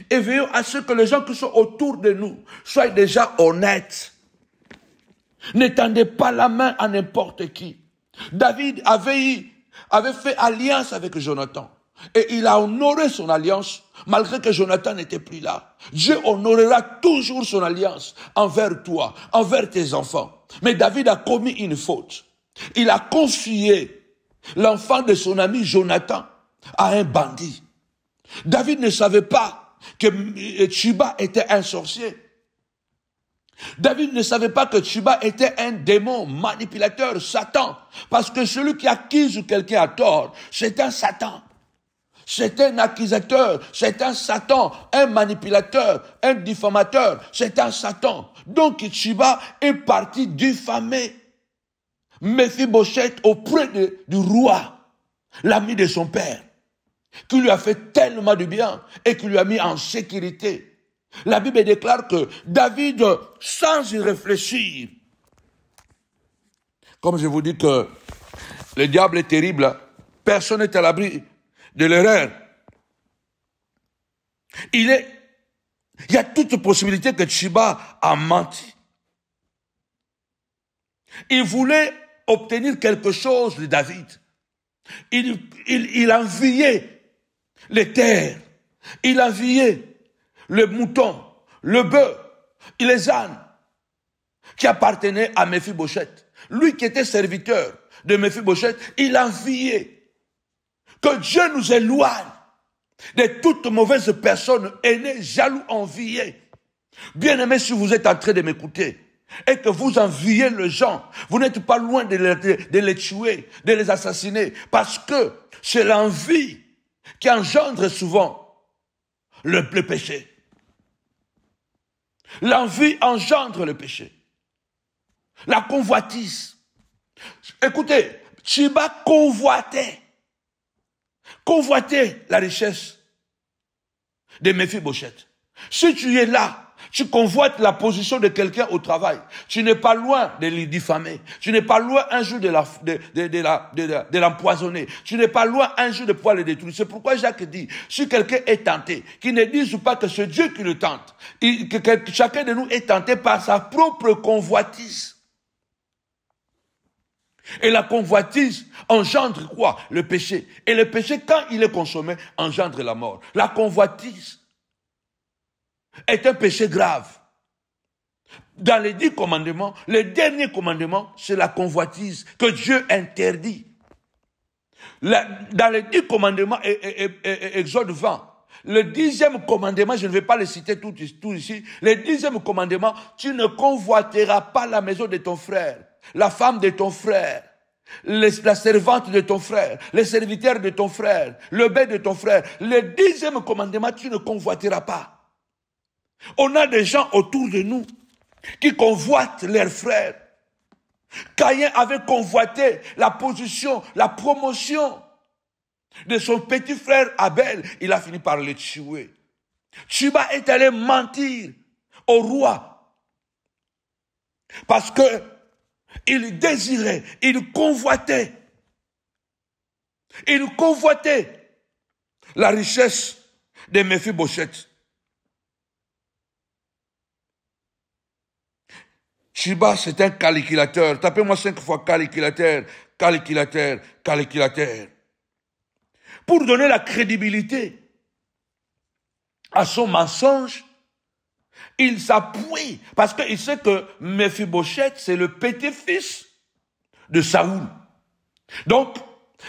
et veillons à ce que les gens qui sont autour de nous soient déjà honnêtes. Ne tendez pas la main à n'importe qui. David avait fait alliance avec Jonathan. Et il a honoré son alliance, malgré que Jonathan n'était plus là. Dieu honorera toujours son alliance envers toi, envers tes enfants. Mais David a commis une faute. Il a confié l'enfant de son ami Jonathan à un bandit. David ne savait pas que Shiba était un sorcier. David ne savait pas que Shiba était un démon manipulateur, Satan. Parce que celui qui accuse quelqu'un à tort, c'est un Satan. C'est un accusateur, c'est un Satan, un manipulateur, un diffamateur, c'est un Satan. Donc Tchiba est parti diffamer Mephibosheth auprès du roi, l'ami de son père, qui lui a fait tellement de bien et qui lui a mis en sécurité. La Bible déclare que David, sans y réfléchir, comme je vous dis que le diable est terrible, personne n'est à l'abri de l'erreur. Il y a toute possibilité que Tchiba a menti. Il voulait obtenir quelque chose de David. Il enviait les terres, il enviait le mouton, le bœuf, les ânes qui appartenaient à Mephibosheth. Lui qui était serviteur de Mephibosheth, il enviait que Dieu nous éloigne de toute mauvaise personne aînée, jaloux, envié. Bien-aimé, si vous êtes en train de m'écouter et que vous enviez les gens, vous n'êtes pas loin de les tuer, de les assassiner, parce que c'est l'envie qui engendre souvent le péché. L'envie engendre le péché. La convoitise. Écoutez, Tchiba convoitait la richesse de Mephibosheth. Si tu es là, tu convoites la position de quelqu'un au travail, tu n'es pas loin de le diffamer, tu n'es pas loin un jour de l'empoisonner, tu n'es pas loin un jour de pouvoir le détruire. C'est pourquoi Jacques dit, si quelqu'un est tenté, qu'il ne dise pas que c'est Dieu qui le tente, que chacun de nous est tenté par sa propre convoitise. Et la convoitise engendre quoi? Le péché. Et le péché, quand il est consommé, engendre la mort. La convoitise est un péché grave. Dans les 10 commandements, le dernier commandement, c'est la convoitise que Dieu interdit. Dans les 10 commandements, Exode 20, le 10e commandement, je ne vais pas le citer tout ici, le 10e commandement, tu ne convoiteras pas la maison de ton frère, la femme de ton frère, la servante de ton frère, les serviteurs de ton frère, le bête de ton frère. Le 10e commandement, tu ne convoiteras pas. On a des gens autour de nous qui convoitent leurs frères. Caïn avait convoité la position, la promotion de son petit frère Abel. Il a fini par le tuer. Tchiba est allé mentir au roi parce que il désirait, il convoitait la richesse de Mephibosheth. Tchiba, c'est un calculateur. Tapez-moi 5 fois calculateur, calculateur, calculateur. Pour donner la crédibilité à son mensonge, il s'appuie, parce qu'il sait que Mephibosheth, c'est le petit-fils de Saoul. Donc,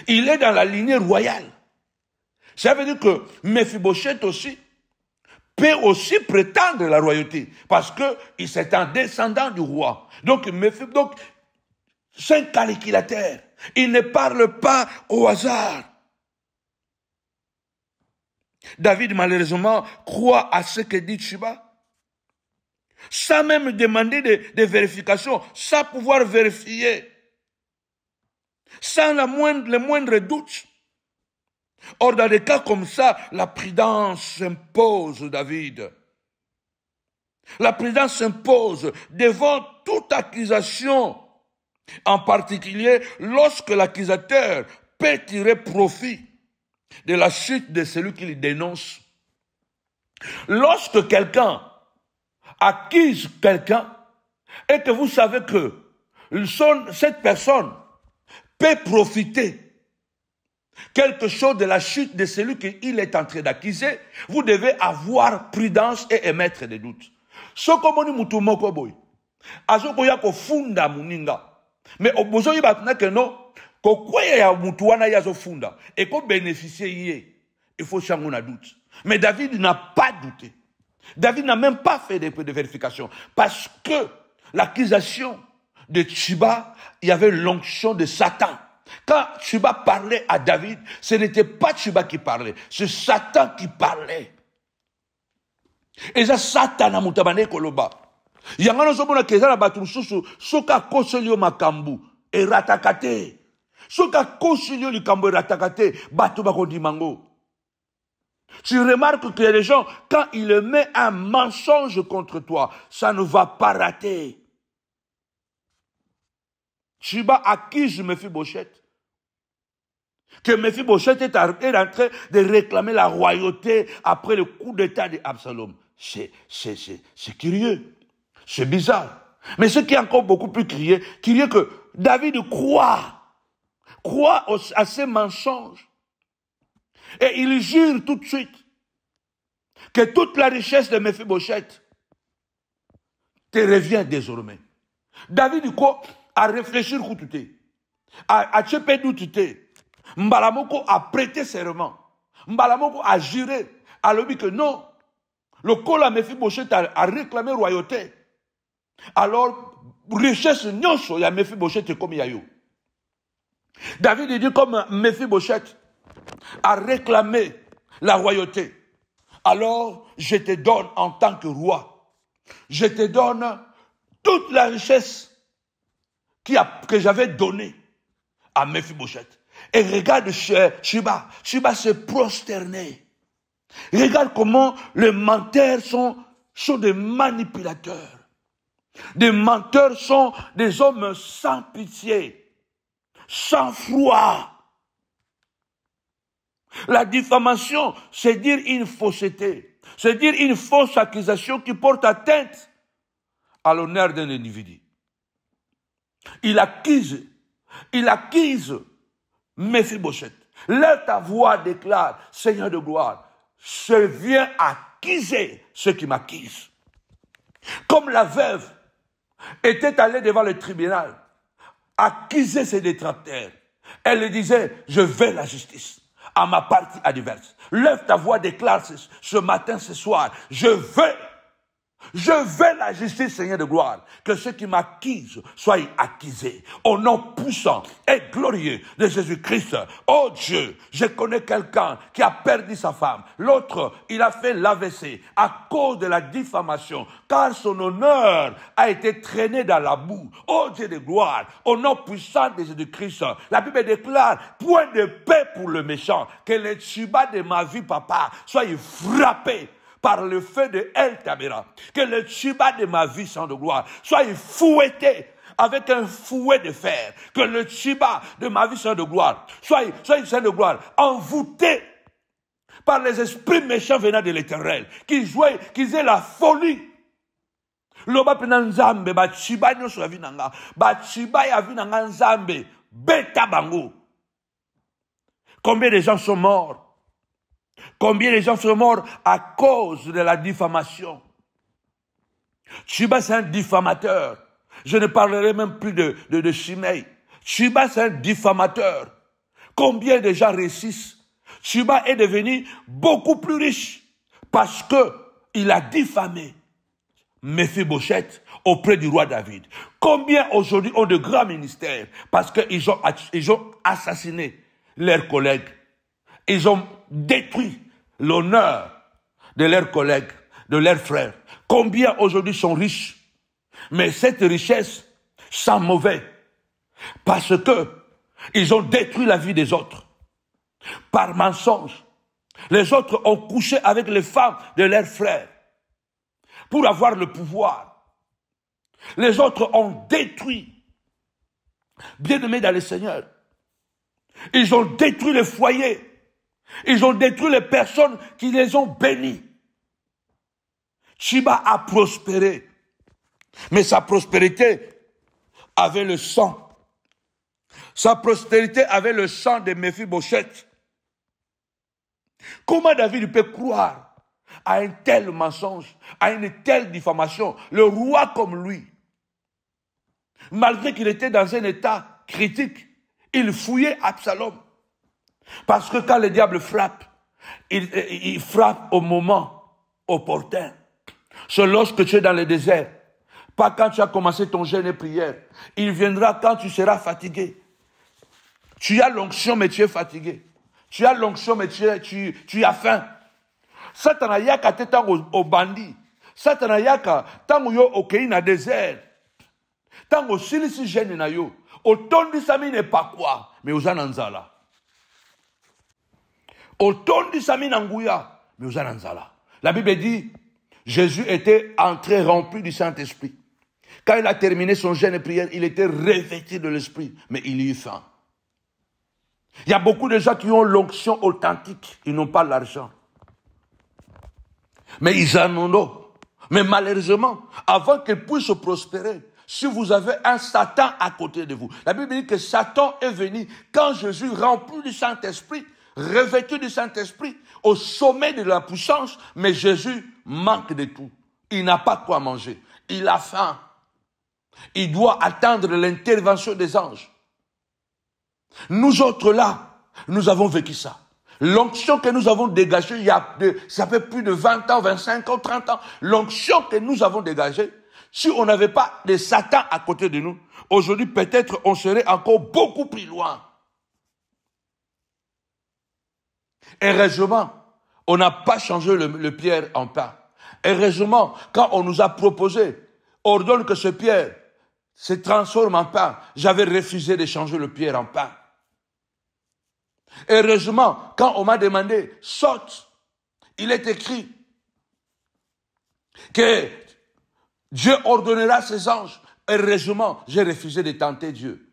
il est dans la lignée royale. Ça veut dire que Mephibosheth aussi peut aussi prétendre la royauté, parce que c'est un descendant du roi. Donc, c'est un calculateur. Il ne parle pas au hasard. David, malheureusement, croit à ce que dit Tchiba, sans même demander de vérification, sans pouvoir vérifier, sans le moindre doute. Or, dans des cas comme ça, la prudence s'impose, David. La prudence s'impose devant toute accusation, en particulier lorsque l'accusateur peut tirer profit de la chute de celui qui le dénonce. Lorsque quelqu'un accuse quelqu'un et que vous savez que cette personne peut profiter quelque chose de la chute de celui qu'il est en train d'accuser, vous devez avoir prudence et émettre des doutes. Sokomoni mutumoko boy. Azoko ya ko funda muninga. Mais obozo yibatna que non, ko kweye ya mutu wana yazo funda et ko bénéficier yé. Il faut changer un doute. Mais David n'a pas douté. David n'a même pas fait de vérification parce que l'accusation de Tchiba, il y avait l'onction de Satan. Quand Tchiba parlait à David, ce n'était pas Tchiba qui parlait, c'est Satan qui parlait. Et ça, Satan a moutabane koloba. Yanga no somona keza na batu susu soka koselio makambu e ratakate. Soka koselio likambo e ratakate batu bakondi mango. Tu remarques que les gens, quand il met un mensonge contre toi, ça ne va pas rater. Tchiba accuse Mephibosheth. Que Mephibosheth est en train de réclamer la royauté après le coup d'état d'Absalom. C'est curieux. C'est bizarre. Mais ce qui est encore beaucoup plus curieux que David croit à ces mensonges. Et il jure tout de suite que toute la richesse de Mephibosheth te revient désormais. David a réfléchi a tchepé douté. Mbalamoko a prêté serment. Mbalamoko a juré. A dit que non. Le col à Mephibosheth a réclamé royauté. Alors, richesse nyonso ya Mephibosheth comme yayo. David dit comme Mephibosheth a réclamé la royauté. Alors, je te donne en tant que roi. Je te donne toute la richesse que j'avais donnée à Mephibosheth. Et regarde Tchiba. Tchiba s'est prosterné. Regarde comment les menteurs sont des manipulateurs. Des menteurs sont des hommes sans pitié, sans froid. La diffamation, c'est dire une fausseté. C'est dire une fausse accusation qui porte atteinte à l'honneur d'un individu. Il accuse Mephibosheth. Lève ta voix, déclare, Seigneur de gloire, je viens accuser ceux qui m'accusent. Comme la veuve était allée devant le tribunal, accuser ses détracteurs. Elle disait, je veux la justice à ma partie adverse. Lève ta voix, déclare ce matin, ce soir, je veux la justice, Seigneur de gloire, que ceux qui m'accusent soient accusés. Au nom puissant et glorieux de Jésus-Christ. Oh Dieu, je connais quelqu'un qui a perdu sa femme. L'autre, il a fait l'AVC à cause de la diffamation, car son honneur a été traîné dans la boue. Oh Dieu de gloire, au nom puissant de Jésus-Christ, la Bible déclare, point de paix pour le méchant, que les Tchiba de ma vie, papa, soient frappés par le feu de El Tabera, que le Tchiba de ma vie, sang de gloire, soit fouetté avec un fouet de fer, que le Tchiba de ma vie, sang de gloire, soit sang de gloire, envoûté par les esprits méchants venant de l'Éternel, qui faisaient la folie. Loba pena nzambe, ba Tchiba nyoso ya vinanga, ba Tchiba ya vinanga nzambe, beta bango. Combien de gens sont morts? Combien de gens sont morts à cause de la diffamation? Tchiba, c'est un diffamateur. Je ne parlerai même plus de Shimei. Tchiba, c'est un diffamateur. Combien de gens réussissent? Tchiba est devenu beaucoup plus riche parce qu'il a diffamé Mephibosheth auprès du roi David. Combien aujourd'hui ont de grands ministères parce qu'ils ont assassiné leurs collègues. Ils ont détruit l'honneur de leurs collègues, de leurs frères. Combien aujourd'hui sont riches? Mais cette richesse sent mauvais parce que ils ont détruit la vie des autres. Par mensonge, les autres ont couché avec les femmes de leurs frères pour avoir le pouvoir. Les autres ont détruit, bien-aimés dans le Seigneur, ils ont détruit les foyers. Ils ont détruit les personnes qui les ont bénis. Tchiba a prospéré. Mais sa prospérité avait le sang. Sa prospérité avait le sang de Mephibosheth. Comment David peut croire à un tel mensonge, à une telle diffamation? Le roi comme lui, malgré qu'il était dans un état critique, il fouillait Absalom. Parce que quand le diable frappe, il frappe au moment opportun. C'est lorsque tu es dans le désert, pas quand tu as commencé ton jeûne et prière. Il viendra quand tu seras fatigué. Tu as l'onction, mais tu es fatigué. Tu as l'onction, mais tu as faim. Satan yaka te tango au bandit. Satan yaka tango yo okei na désert. Tango silisi gêne na yo. Otondi sami n'est pas quoi, mais aux ananzala. Otondi sami nanguya, mais aux ananzala. La Bible dit, Jésus était entré rempli du Saint-Esprit. Quand il a terminé son jeûne et prière, il était revêtu de l'Esprit, mais il y eut faim. Il y a beaucoup de gens qui ont l'onction authentique, ils n'ont pas l'argent. Mais ils en ont. Mais malheureusement, avant qu'ils puissent prospérer, si vous avez un Satan à côté de vous, la Bible dit que Satan est venu quand Jésus, rempli du Saint-Esprit, revêtu du Saint-Esprit, au sommet de la puissance, mais Jésus manque de tout. Il n'a pas quoi manger. Il a faim. Il doit attendre l'intervention des anges. Nous autres là, nous avons vécu ça. L'onction que nous avons dégagée, ça fait plus de 20 ans, 25 ans, 30 ans. L'onction que nous avons dégagée, si on n'avait pas de Satan à côté de nous, aujourd'hui peut-être on serait encore beaucoup plus loin. Heureusement, on n'a pas changé le pierre en pain. Heureusement, quand on nous a proposé, ordonne que ce pierre se transforme en pain, j'avais refusé de changer le pierre en pain. Heureusement, quand on m'a demandé, saute, il est écrit que Dieu ordonnera ses anges. Heureusement, j'ai refusé de tenter Dieu.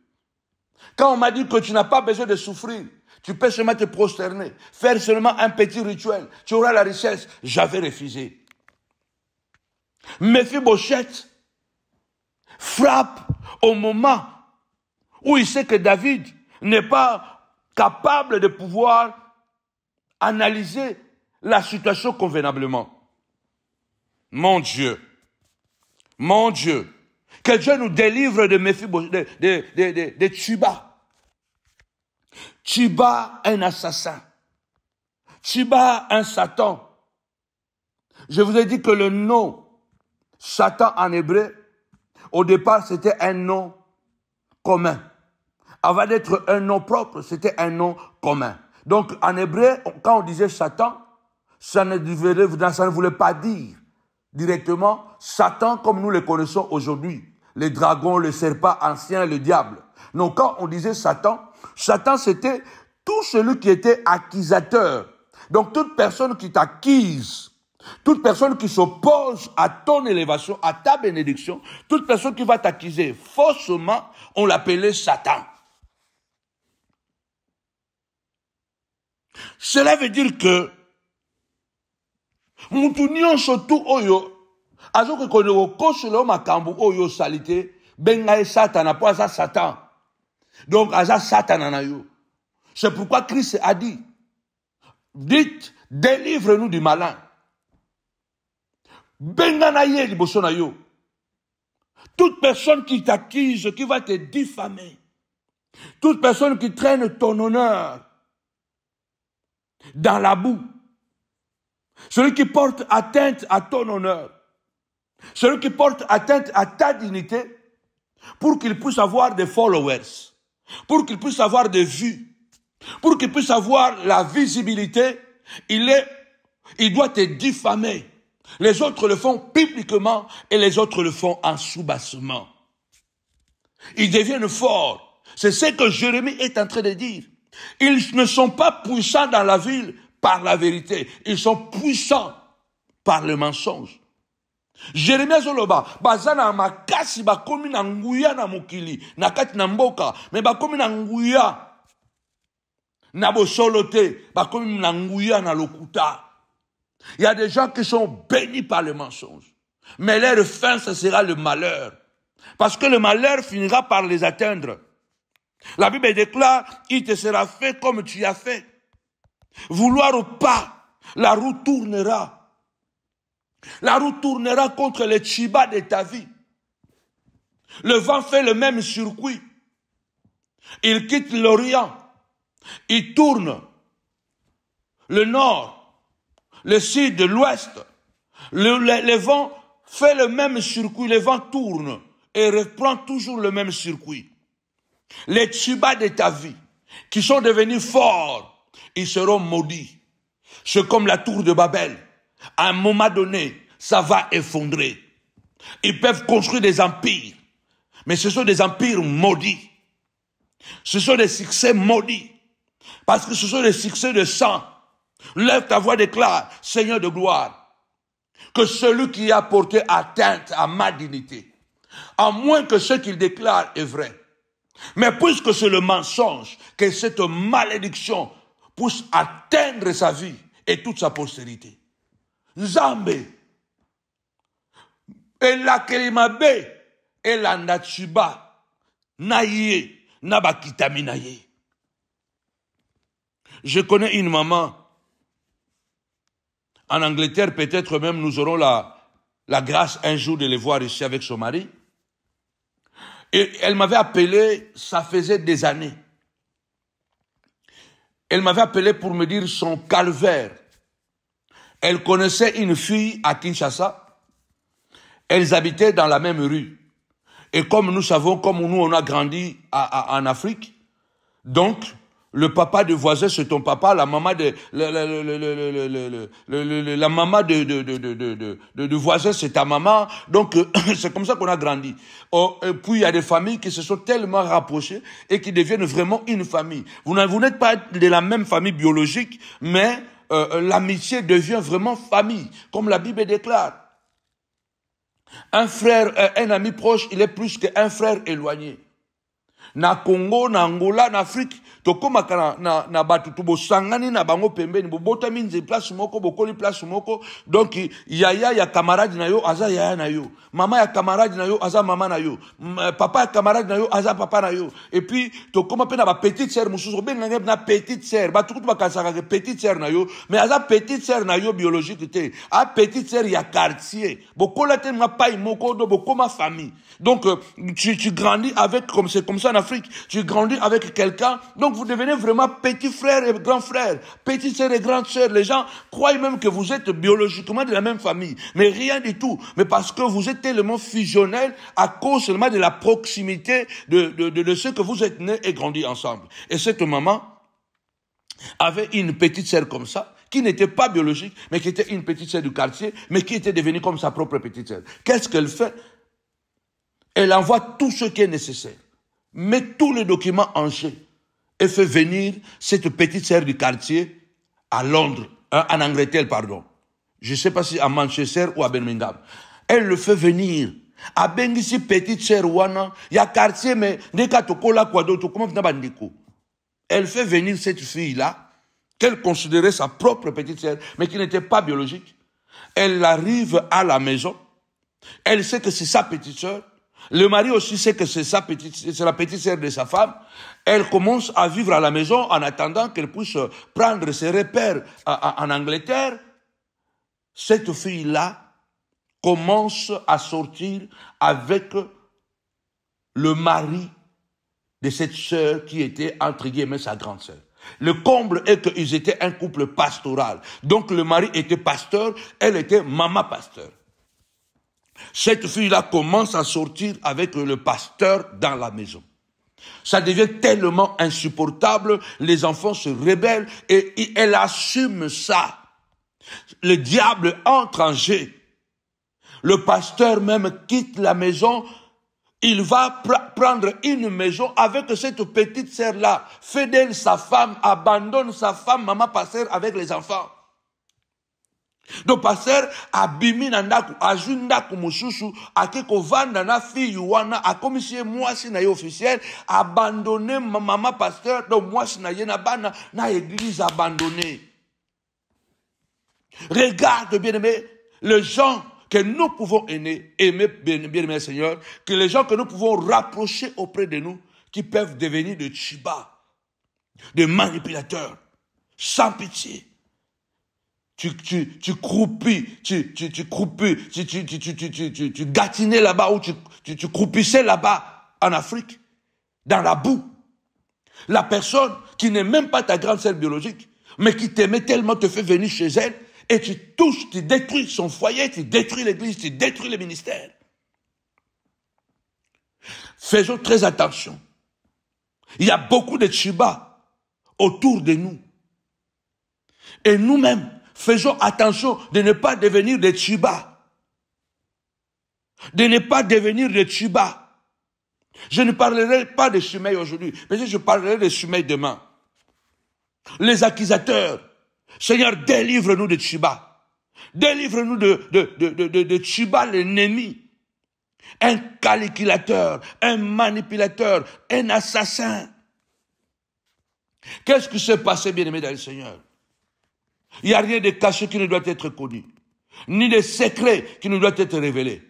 Quand on m'a dit que tu n'as pas besoin de souffrir, tu peux seulement te prosterner, faire seulement un petit rituel, tu auras la richesse, j'avais refusé. Méphibosheth frappe au moment où il sait que David n'est pas capable de pouvoir analyser la situation convenablement. Mon Dieu, que Dieu nous délivre de Méphibosheth, de Tsheba. Tsheba, un assassin. Tsheba, un Satan. Je vous ai dit que le nom Satan en hébreu, au départ, c'était un nom commun. Avant d'être un nom propre, c'était un nom commun. Donc, en hébreu, quand on disait Satan, ça ne voulait pas dire directement Satan comme nous le connaissons aujourd'hui. Les dragons, le serpent ancien, le diable. Donc, quand on disait Satan, Satan, c'était tout celui qui était accusateur. Donc, toute personne qui t'accuse, toute personne qui s'oppose à ton élévation, à ta bénédiction, toute personne qui va t'accuser faussement, on l'appelait Satan. Cela veut dire que Moutunion surtout oyo, azo que kono kosolo makambu oyo salite, benga Satan na pas Satan. Donc aza Satan na yo. C'est pourquoi Christ a dit, dites, délivre-nous du malin. Benga na ye liboso na yo. Toute personne qui t'accuse, qui va te diffamer, toute personne qui traîne ton honneur dans la boue, celui qui porte atteinte à ton honneur, celui qui porte atteinte à ta dignité, pour qu'il puisse avoir des followers, pour qu'il puisse avoir des vues, pour qu'il puisse avoir la visibilité, il doit te diffamer. Les autres le font publiquement et les autres le font en sous-bassement. Ils deviennent forts. C'est ce que Jérémie est en train de dire. Ils ne sont pas puissants dans la ville par la vérité. Ils sont puissants par le mensonge. Jérémie Zoloba, bazana makasi bakomi na nguya na mokili, na kati na mboka, mais bakomi na nguya na bosolote, bakomi na nguya na lokuta. Il y a des gens qui sont bénis par le mensonge. Mais leur fin, ce sera le malheur. Parce que le malheur finira par les atteindre. La Bible déclare, il te sera fait comme tu as fait. Vouloir ou pas, la roue tournera. La roue tournera contre les Tsheba de ta vie. Le vent fait le même circuit. Il quitte l'Orient. Il tourne le nord, le sud, l'ouest. Le vent fait le même circuit. Le vent tourne et reprend toujours le même circuit. Les Tsheba de ta vie, qui sont devenus forts, ils seront maudits. C'est comme la tour de Babel. À un moment donné, ça va effondrer. Ils peuvent construire des empires, mais ce sont des empires maudits. Ce sont des succès maudits, parce que ce sont des succès de sang. Lève ta voix, déclare, Seigneur de gloire, que celui qui a porté atteinte à ma dignité, à moins que ce qu'il déclare est vrai, mais puisque c'est le mensonge, que cette malédiction puisse atteindre sa vie et toute sa postérité. Nzambe, ela kelimabe, ela ndachiba, naye, nabakitami naye. Je connais une maman, en Angleterre, peut-être même nous aurons la grâce un jour de les voir ici avec son mari. Et elle m'avait appelé, ça faisait des années. Elle m'avait appelé pour me dire son calvaire. Elle connaissait une fille à Kinshasa. Elles habitaient dans la même rue. Et comme nous savons, comme nous on a grandi en Afrique, donc le papa de voisin c'est ton papa, la maman de la maman de voisin c'est ta maman. Donc c'est comme ça qu'on a grandi. Et puis il y a des familles qui se sont tellement rapprochées et qui deviennent vraiment une famille. Vous n'êtes pas de la même famille biologique, mais l'amitié devient vraiment famille, comme la Bible déclare. Un frère, un ami proche, il est plus qu'un frère éloigné. Na Congo, na Angola, na Afrique, tokomaka na batu tubo sangani na bango pembeni, bobota minze place moko, bokoli place moko, donc yaya ya camarade na yo, aza yaya na yo, mama ya camarade na yo, aza mama na yo, papa ya camarade na yo, aza papa na yo, et puis tokoma pe na ba petite sœur mususu, ben na petite sœur, ba tukutu bakasaka ke petite sœur na yo, mais aza petite sœur na yo biologique te, a petite sœur ya quartier, bokola te ma pai moko do bokoma famille. Donc tu grandis avec, comme c'est comme ça en Afrique, tu grandis avec quelqu'un, donc vous devenez vraiment petit frère et grand frère, petite sœur et grande sœur. Les gens croient même que vous êtes biologiquement de la même famille, mais rien du tout. Mais parce que vous êtes tellement fusionnels à cause seulement de la proximité de ce que vous êtes nés et grandis ensemble. Et cette maman avait une petite sœur comme ça, qui n'était pas biologique, mais qui était une petite sœur du quartier, mais qui était devenue comme sa propre petite sœur. Qu'est-ce qu'elle fait? Elle envoie tout ce qui est nécessaire, met tous les documents en jeu et fait venir cette petite sœur du quartier à Londres, en Angleterre, pardon. Je ne sais pas si à Manchester ou à Birmingham. Elle le fait venir. À Bengisi, petite sœur wana, il y a quartier, mais elle fait venir cette fille-là, qu'elle considérait sa propre petite sœur, mais qui n'était pas biologique. Elle arrive à la maison. Elle sait que c'est sa petite sœur. Le mari aussi sait que c'est la petite sœur de sa femme. Elle commence à vivre à la maison en attendant qu'elle puisse prendre ses repères en Angleterre. Cette fille-là commence à sortir avec le mari de cette sœur qui était, entre guillemets, sa grande sœur. Le comble est qu'ils étaient un couple pastoral. Donc le mari était pasteur, elle était maman pasteur. Cette fille-là commence à sortir avec le pasteur dans la maison. Ça devient tellement insupportable, les enfants se rebellent et elle assume ça. Le diable entre en jeu. Le pasteur même quitte la maison, il va prendre une maison avec cette petite sœur-là, fait d'elle sa femme, abandonne sa femme, maman pasteur avec les enfants. Donc pasteur abimi na ndaku ajunda kumususu akeko vanda na fille wana akomisie mwasi na ye officiel abandonné maman pasteur donc mwasi na ye na bana na église abandonnée. Regarde bien aimé les gens que nous pouvons aimer bien aimé Seigneur, que les gens que nous pouvons rapprocher auprès de nous qui peuvent devenir de tchiba, de manipulateurs sans pitié. Tu croupis, tu gatinais là-bas ou tu croupissais là-bas en Afrique, dans la boue. La personne qui n'est même pas ta grande sœur biologique, mais qui t'aimait tellement te fait venir chez elle et tu touches, tu détruis son foyer, tu détruis l'église, tu détruis le ministère. Faisons très attention. Il y a beaucoup de tchibas autour de nous. Et nous-mêmes, faisons attention de ne pas devenir des tchibas. De ne pas devenir des tchibas. Je ne parlerai pas de Shimei aujourd'hui, mais je parlerai de Shimei demain. Les accusateurs, Seigneur, délivre-nous de tchibas. Délivre-nous de tchibas, l'ennemi. Un calculateur, un manipulateur, un assassin. Qu'est-ce qui s'est passé, bien-aimé dans le Seigneur? Il n'y a rien de caché qui ne doit être connu, ni de secret qui ne doit être révélé.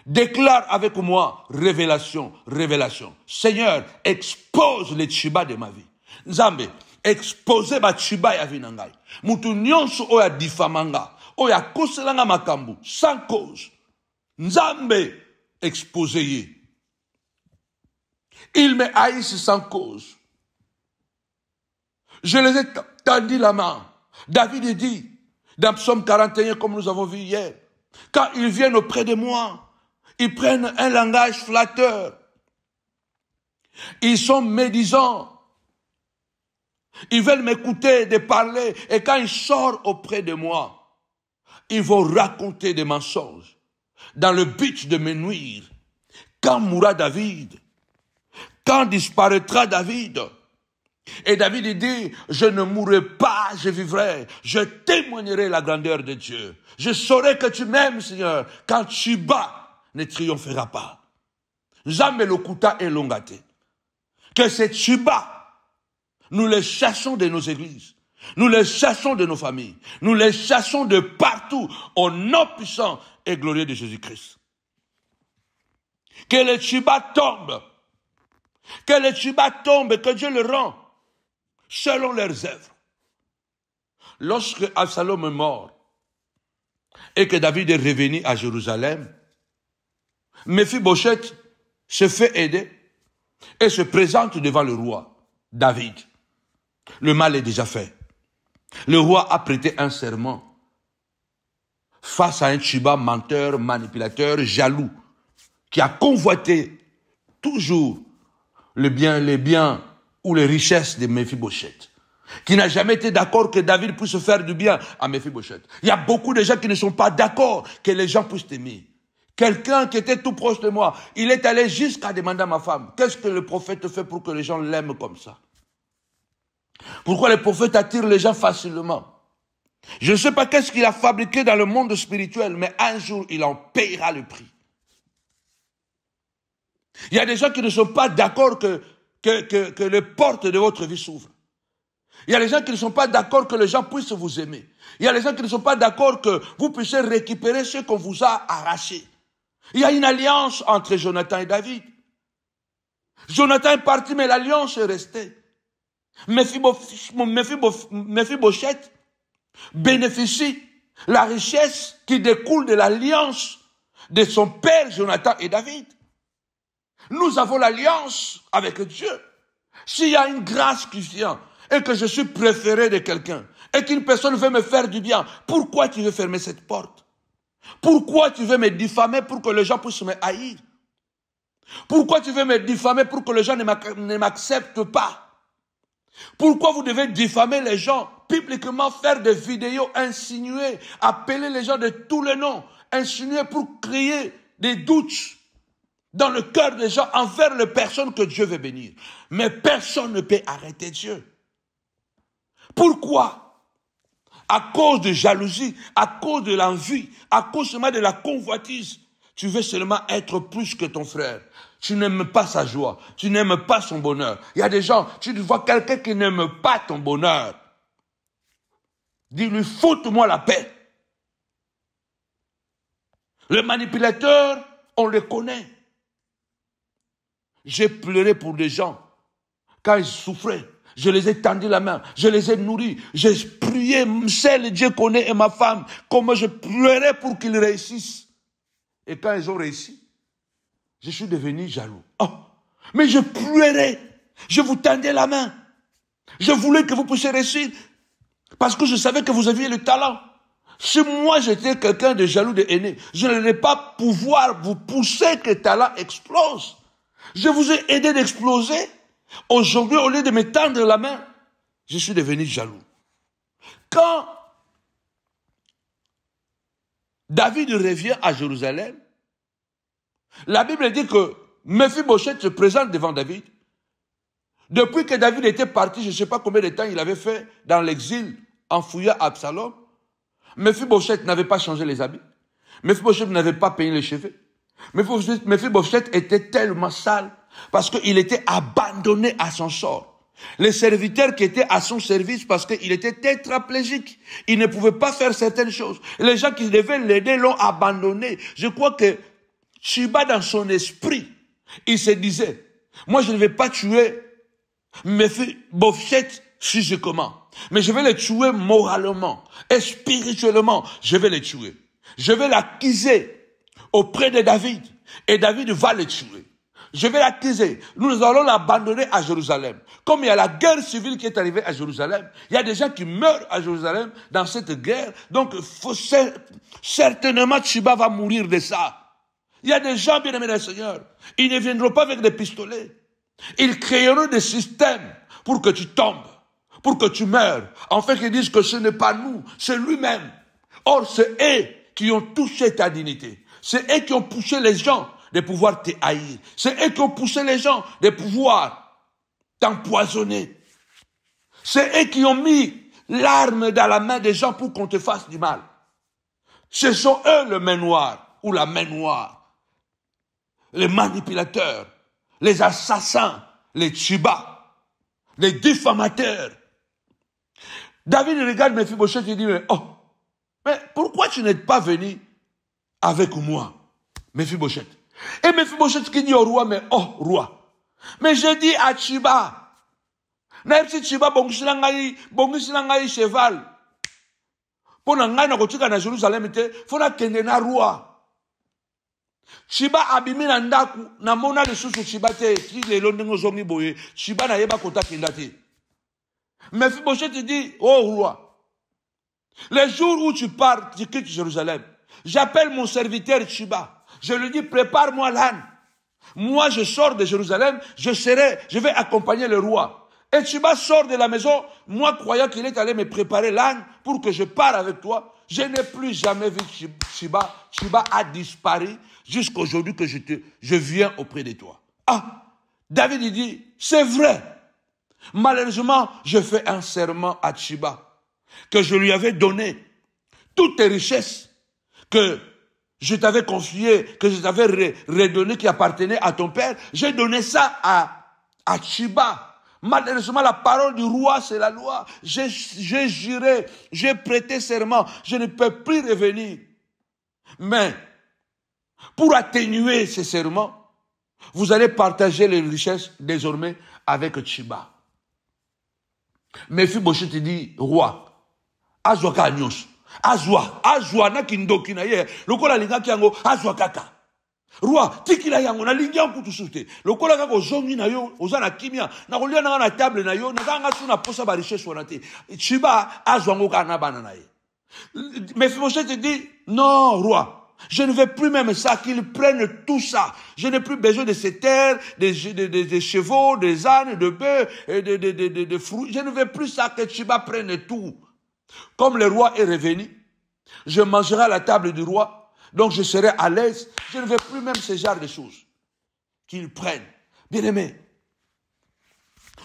Déclare avec moi, révélation, révélation. Seigneur, expose les tchibas de ma vie. Nzambe, expose ma tchiba ya vie nangai. Mutu nyonso oya difamanga, oya koselanga makambu, sans cause. Nzambe, expose ye. Ils me haïssent sans cause. Je les ai tendu la main. David dit, dans Psaume 41, comme nous avons vu hier, quand ils viennent auprès de moi, ils prennent un langage flatteur. Ils sont médisants. Ils veulent m'écouter de parler. Et quand ils sortent auprès de moi, ils vont raconter des mensonges dans le but de me nuire. Quand mourra David? Quand disparaîtra David? Et David dit, je ne mourrai pas, je vivrai. Je témoignerai la grandeur de Dieu. Je saurai que tu m'aimes, Seigneur. Quand tu bats, ne triomphera pas. Nzambe lokuta et longate. Que ces tchibas, nous les chassons de nos églises. Nous les chassons de nos familles. Nous les chassons de partout au nom puissant et glorieux de Jésus-Christ. Que les tchibas tombent. Que les tchibas tombent et que Dieu le rend selon leurs œuvres. Lorsque Absalom est mort et que David est revenu à Jérusalem, Mephibosheth se fait aider et se présente devant le roi David. Le mal est déjà fait. Le roi a prêté un serment face à un tchiba menteur, manipulateur, jaloux, qui a convoité toujours les biens ou les richesses de Mephibosheth, qui n'a jamais été d'accord que David puisse faire du bien à Mephibosheth. Il y a beaucoup de gens qui ne sont pas d'accord que les gens puissent t'aimer. Quelqu'un qui était tout proche de moi, il est allé jusqu'à demander à ma femme, qu'est-ce que le prophète fait pour que les gens l'aiment comme ça? Pourquoi le prophète attire les gens facilement? Je ne sais pas qu'est-ce qu'il a fabriqué dans le monde spirituel, mais un jour, il en payera le prix. Il y a des gens qui ne sont pas d'accord que les portes de votre vie s'ouvrent. Il y a des gens qui ne sont pas d'accord que les gens puissent vous aimer. Il y a des gens qui ne sont pas d'accord que vous puissiez récupérer ce qu'on vous a arraché. Il y a une alliance entre Jonathan et David. Jonathan est parti, mais l'alliance est restée. Mephibosheth bénéficie la richesse qui découle de l'alliance de son père Jonathan et David. Nous avons l'alliance avec Dieu. S'il y a une grâce qui vient et que je suis préféré de quelqu'un et qu'une personne veut me faire du bien, pourquoi tu veux fermer cette porte? Pourquoi tu veux me diffamer pour que les gens puissent me haïr? Pourquoi tu veux me diffamer pour que les gens ne m'acceptent pas? Pourquoi vous devez diffamer les gens, publiquement faire des vidéos, insinuer, appeler les gens de tous les noms, insinuer pour créer des doutes dans le cœur des gens envers les personnes que Dieu veut bénir? Mais personne ne peut arrêter Dieu. Pourquoi? À cause de jalousie, à cause de l'envie, à cause seulement de la convoitise, tu veux seulement être plus que ton frère. Tu n'aimes pas sa joie, tu n'aimes pas son bonheur. Il y a des gens, tu vois quelqu'un qui n'aime pas ton bonheur. Dis-lui, foute-moi la paix. Les manipulateurs, on les connaît. J'ai pleuré pour des gens quand ils souffraient. Je les ai tendu la main, je les ai nourris, j'ai prié, seul Dieu connaît et ma femme, comment je pleurais pour qu'ils réussissent. Et quand ils ont réussi, je suis devenu jaloux. Oh, mais je pleurais, je vous tendais la main. Je voulais que vous puissiez réussir, parce que je savais que vous aviez le talent. Si moi j'étais quelqu'un de jaloux, de haineux, je n'allais pas pouvoir vous pousser que le talent explose. Je vous ai aidé d'exploser. Aujourd'hui, au lieu de me tendre la main, je suis devenu jaloux. Quand David revient à Jérusalem, la Bible dit que Mephibosheth se présente devant David. Depuis que David était parti, je ne sais pas combien de temps il avait fait dans l'exil, en fouillant Absalom, Mephibosheth n'avait pas changé les habits. Mephibosheth n'avait pas peigné les cheveux. Mephibosheth était tellement sale parce qu'il était abandonné à son sort. Les serviteurs qui étaient à son service parce qu'il était tétraplégique. Il ne pouvait pas faire certaines choses. Les gens qui devaient l'aider l'ont abandonné. Je crois que Chiba, dans son esprit, il se disait, moi je ne vais pas tuer Mephibosheth physiquement, mais je vais le tuer moralement et spirituellement. Je vais le tuer. Je vais l'accuser auprès de David et David va le tuer. Je vais l'accuser. Nous allons l'abandonner à Jérusalem. Comme il y a la guerre civile qui est arrivée à Jérusalem, il y a des gens qui meurent à Jérusalem dans cette guerre. Donc, certainement, Chiba va mourir de ça. Il y a des gens, bien aimés du Seigneur, ils ne viendront pas avec des pistolets. Ils créeront des systèmes pour que tu tombes, pour que tu meurs. En fait, ils disent que ce n'est pas nous, c'est lui-même. Or, c'est eux qui ont touché ta dignité. C'est eux qui ont poussé les gens de pouvoir te haïr. C'est eux qui ont poussé les gens de pouvoir t'empoisonner. C'est eux qui ont mis l'arme dans la main des gens pour qu'on te fasse du mal. Ce sont eux le main noire ou la main noire. Les manipulateurs, les assassins, les tchibas, les diffamateurs. David regarde Mephibosheth et dit, mais pourquoi tu n'es pas venu avec moi, Mephibosheth? Et Mephibosheth qui dit au roi, mais roi, mais j'ai dit à Chiba, même si Chiba bongisinangai cheval, pour n'engager na kotika na Jérusalem te, faut na kende na roi. Chiba abimi na ndaku, na mona le susu Chiba te, si le londingo zongi boye, Chiba na yeba kota kenda te. Mephibosheth dit, oh roi, les jours où tu pars, tu quittes Jérusalem, j'appelle mon serviteur Chiba. Je lui dis, prépare-moi l'âne. Moi, je sors de Jérusalem, je vais accompagner le roi. Et Chiba sort de la maison, moi croyant qu'il est allé me préparer l'âne pour que je parte avec toi. Je n'ai plus jamais vu Chiba. Chiba a disparu jusqu'à aujourd'hui que je viens auprès de toi. Ah, David il dit, c'est vrai. Malheureusement, je fais un serment à Chiba que je lui avais donné toutes tes richesses que je t'avais confié, que je t'avais redonné, qui appartenait à ton père. J'ai donné ça à Chiba. Malheureusement, la parole du roi, c'est la loi. J'ai juré, j'ai prêté serment. Je ne peux plus revenir. Mais, pour atténuer ces serments, vous allez partager les richesses désormais avec Chiba. Mephibosheth dit, roi, azwa ka nyos. Azwa na kindoki na ye. Lokola linga kiango, azwa kaka. Roi, tikila yango na lingi yango kutusute. Lokola kako zongi na yo, ozana kimia. Na kolia na table na yo, na kanga suna posa ba richesse wanate. Chiba azwa ngo kana bana na ye. Mephibosheth dit, non, roi. Je ne veux plus même ça, qu'ils prennent tout ça. Je n'ai plus besoin de ces terres, des chevaux, des ânes, de bœufs, de fruits. Je ne veux plus ça, que Chiba prenne tout. Comme le roi est revenu, je mangerai à la table du roi, donc je serai à l'aise. Je ne veux plus même ce genre de choses qu'ils prennent. Bien aimé,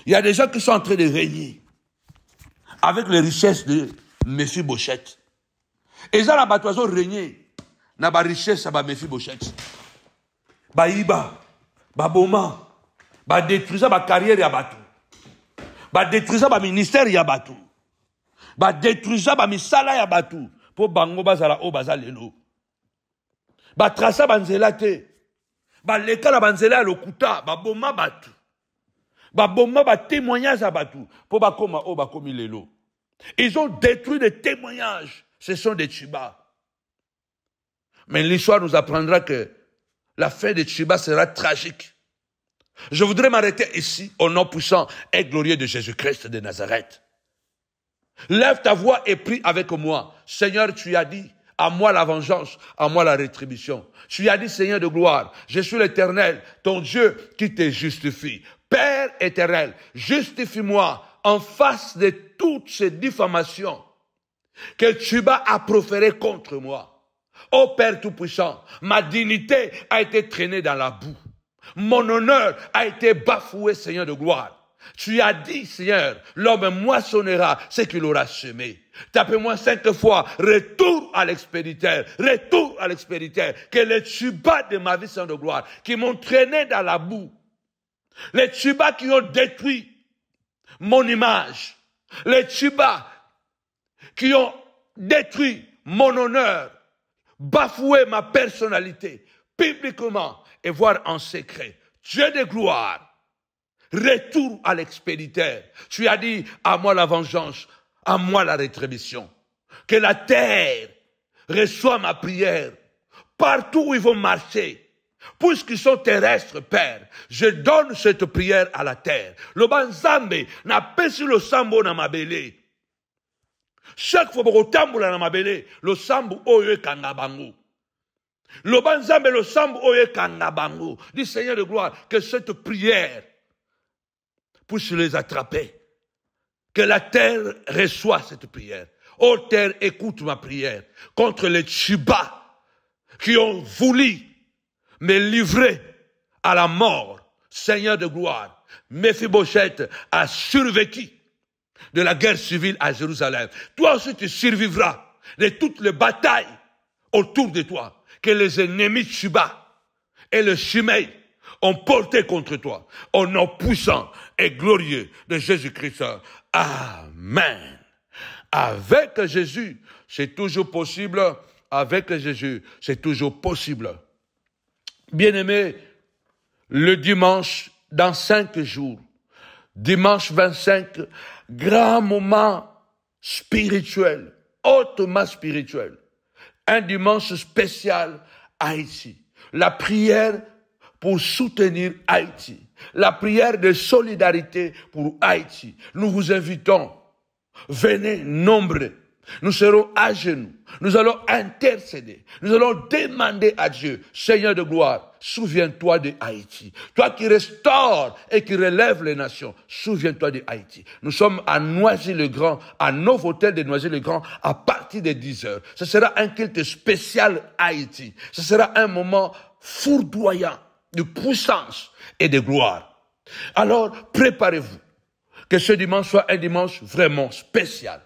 il y a des gens qui sont en train de régner avec les richesses de Mephibosheth. Et ça, la batoiseau régner. Na ba richesse ba Mephibosheth. Ba iba, ba boma, ba détruisa ba carrière ya batu. Ba détruisa ba ministère ya batu. Ba détruisa ba misala ya batu. Po bango bazala o bazalelo. Ba trasa banzela te. Ba leka la banzela lokuta, ba boma batu. Ba boma ba témoignage ya batu. Po ba koma o ba komi lelo. Ils ont détruit des témoignages. Ce sont des Chiba. Mais l'histoire nous apprendra que la fin de Chiba sera tragique. Je voudrais m'arrêter ici au nom puissant et glorieux de Jésus-Christ de Nazareth. Lève ta voix et prie avec moi. Seigneur, tu as dit, à moi la vengeance, à moi la rétribution. Tu as dit, Seigneur de gloire, je suis l'Éternel, ton Dieu qui te justifie. Père éternel, justifie-moi en face de toutes ces diffamations que Tchouba a proférées contre moi. Ô Père Tout-Puissant, ma dignité a été traînée dans la boue. Mon honneur a été bafoué, Seigneur de gloire. Tu as dit, Seigneur, l'homme moissonnera ce qu'il aura semé. Tapez-moi 5 fois, retour à l'expéditeur, retour à l'expéditeur. Que les Tchouba de ma vie, Seigneur de gloire, qui m'ont traîné dans la boue, les Tchouba qui ont détruit mon image, les Tchouba qui ont détruit mon honneur, bafoué ma personnalité, publiquement et voire en secret. Dieu de gloire, retour à l'expéditeur. Tu as dit, à moi la vengeance, à moi la rétribution. Que la terre reçoit ma prière. Partout où ils vont marcher, puisqu'ils sont terrestres, Père, je donne cette prière à la terre. Le banzambe n'a pas sur le sambo na mabele. Chaque fois que vous tamboula na mabele, le sambo oye kangabango. Le banzambe le sambo oye kangabango. Dis Seigneur de gloire, que cette prière puisse les attraper. Que la terre reçoive cette prière. Ô terre, écoute ma prière contre les Tchouba qui ont voulu me livrer à la mort. Seigneur de gloire, Méphibosheth a survécu de la guerre civile à Jérusalem. Toi aussi tu survivras de toutes les batailles autour de toi que les ennemis Tchouba et le Shimei ont porté contre toi, au nom puissant et glorieux de Jésus-Christ. Amen. Avec Jésus, c'est toujours possible. Avec Jésus, c'est toujours possible. Bien-aimés, le dimanche, dans 5 jours, dimanche 25, grand moment spirituel, hautement spirituel. Un dimanche spécial Haïti. La prière pour soutenir Haïti. La prière de solidarité pour Haïti. Nous vous invitons. Venez nombreux. Nous serons à genoux. Nous allons intercéder. Nous allons demander à Dieu, Seigneur de gloire, souviens-toi de Haïti. Toi qui restaures et qui relèves les nations, souviens-toi de Haïti. Nous sommes à Noisy-le-Grand, à Novotel de Noisy-le-Grand, à partir de 10h. Ce sera un culte spécial Haïti. Ce sera un moment foudroyant de puissance et de gloire. Alors, préparez-vous. Que ce dimanche soit un dimanche vraiment spécial.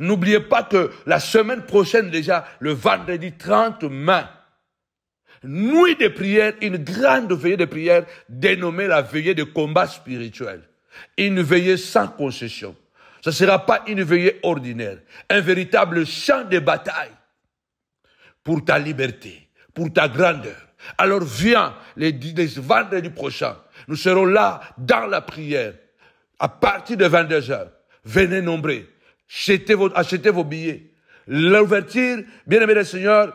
N'oubliez pas que la semaine prochaine déjà, le vendredi 30 mai, nuit de prière, une grande veillée de prière dénommée la veillée de combat spirituel. Une veillée sans concession. Ce ne sera pas une veillée ordinaire. Un véritable champ de bataille pour ta liberté, pour ta grandeur. Alors viens les vendredis prochains. Nous serons là dans la prière. À partir de 22h, venez nombreux. Achetez vos billets. L'ouverture, bien-aimé le Seigneur,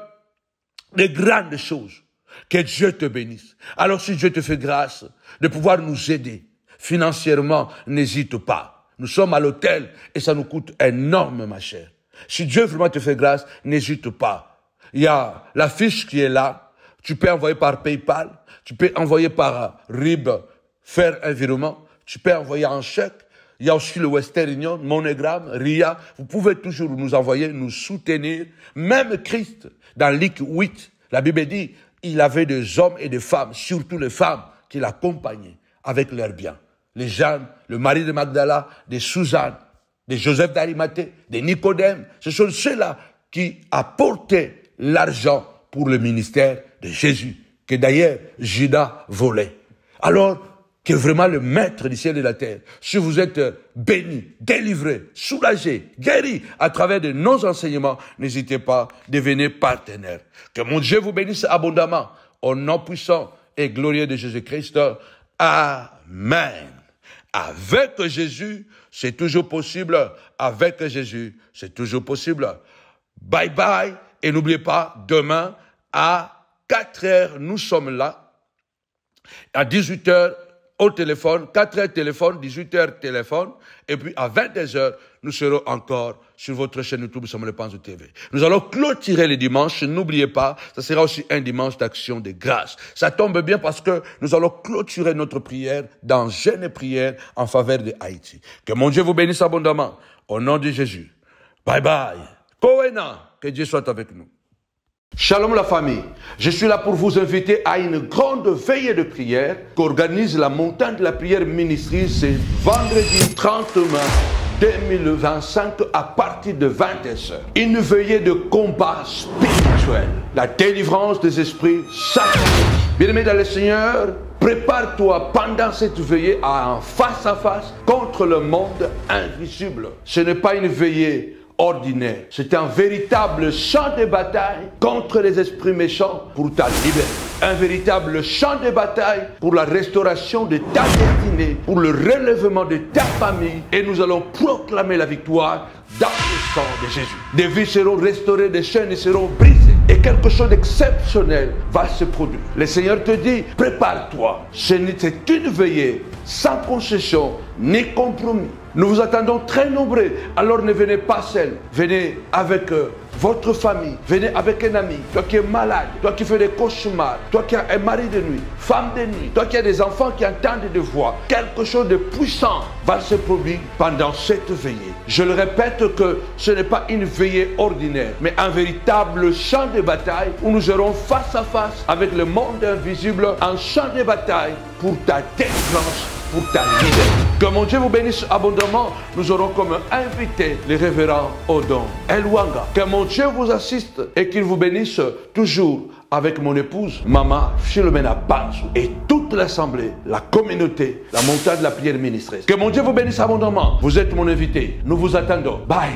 des grandes choses. Que Dieu te bénisse. Alors si Dieu te fait grâce de pouvoir nous aider financièrement, n'hésite pas. Nous sommes à l'hôtel et ça nous coûte énormément ma chère. Si Dieu vraiment te fait grâce, n'hésite pas. Il y a la fiche qui est là. Tu peux envoyer par PayPal. Tu peux envoyer par RIB, faire un virement. Tu peux envoyer en chèque. Il y a aussi le Western Union, MoneyGram, RIA. Vous pouvez toujours nous envoyer, nous soutenir. Même Christ, dans Luc 8, la Bible dit, il avait des hommes et des femmes, surtout les femmes, qui l'accompagnaient avec leurs biens. Les Jeanne, le mari de Magdala, des Suzanne, des Joseph d'Arimathée, des Nicodème. Ce sont ceux-là qui apportaient l'argent pour le ministère de Jésus, que d'ailleurs Judas volait. Alors, que vraiment le maître du ciel et de la terre, si vous êtes béni, délivré, soulagé, guéri à travers de nos enseignements, n'hésitez pas, devenez partenaire. Que mon Dieu vous bénisse abondamment, au nom puissant et glorieux de Jésus-Christ. Amen. Avec Jésus, c'est toujours possible. Avec Jésus, c'est toujours possible. Bye bye. Et n'oubliez pas, demain, à 4h, nous sommes là. À 18h, au téléphone, 4h téléphone, 18h téléphone, et puis à 22h, nous serons encore sur votre chaîne YouTube Samuel Panzo TV. Nous allons clôturer les dimanches, n'oubliez pas, ça sera aussi un dimanche d'action de grâce. Ça tombe bien parce que nous allons clôturer notre prière dans jeûne et prière en faveur de Haïti. Que mon Dieu vous bénisse abondamment, au nom de Jésus. Bye bye. Koena, que Dieu soit avec nous. Shalom la famille, je suis là pour vous inviter à une grande veillée de prière qu'organise la montagne de la prière ministrie ce vendredi 30 mars 2025 à partir de 20h. Une veillée de combat spirituel, la délivrance des esprits sataniques. Bien-aimé dans le Seigneur, prépare-toi pendant cette veillée à un face-à-face contre le monde invisible. Ce n'est pas une veillée ordinaire. C'est un véritable champ de bataille contre les esprits méchants pour ta liberté. Un véritable champ de bataille pour la restauration de ta destinée, pour le relèvement de ta famille. Et nous allons proclamer la victoire dans le sang de Jésus. Des vies seront restaurées, des chaînes seront brisées. Et quelque chose d'exceptionnel va se produire. Le Seigneur te dit, prépare-toi. C'est une veillée sans concession ni compromis. Nous vous attendons très nombreux. Alors ne venez pas seul. Venez avec votre famille. Venez avec un ami. Toi qui es malade. Toi qui fais des cauchemars. Toi qui as un mari de nuit. Femme de nuit. Toi qui as des enfants qui entendent des voix. Quelque chose de puissant va se produire pendant cette veillée. Je le répète que ce n'est pas une veillée ordinaire. Mais un véritable champ de bataille où nous serons face à face avec le monde invisible. Un champ de bataille pour ta délivrance, pour ta liberté. Que mon Dieu vous bénisse abondamment. Nous aurons comme invité le révérend Odon Elwanga. Que mon Dieu vous assiste et qu'il vous bénisse toujours avec mon épouse, Maman Philomena Panzo et toute l'assemblée, la communauté, la montagne de la prière ministreuse. Que mon Dieu vous bénisse abondamment. Vous êtes mon invité. Nous vous attendons. Bye.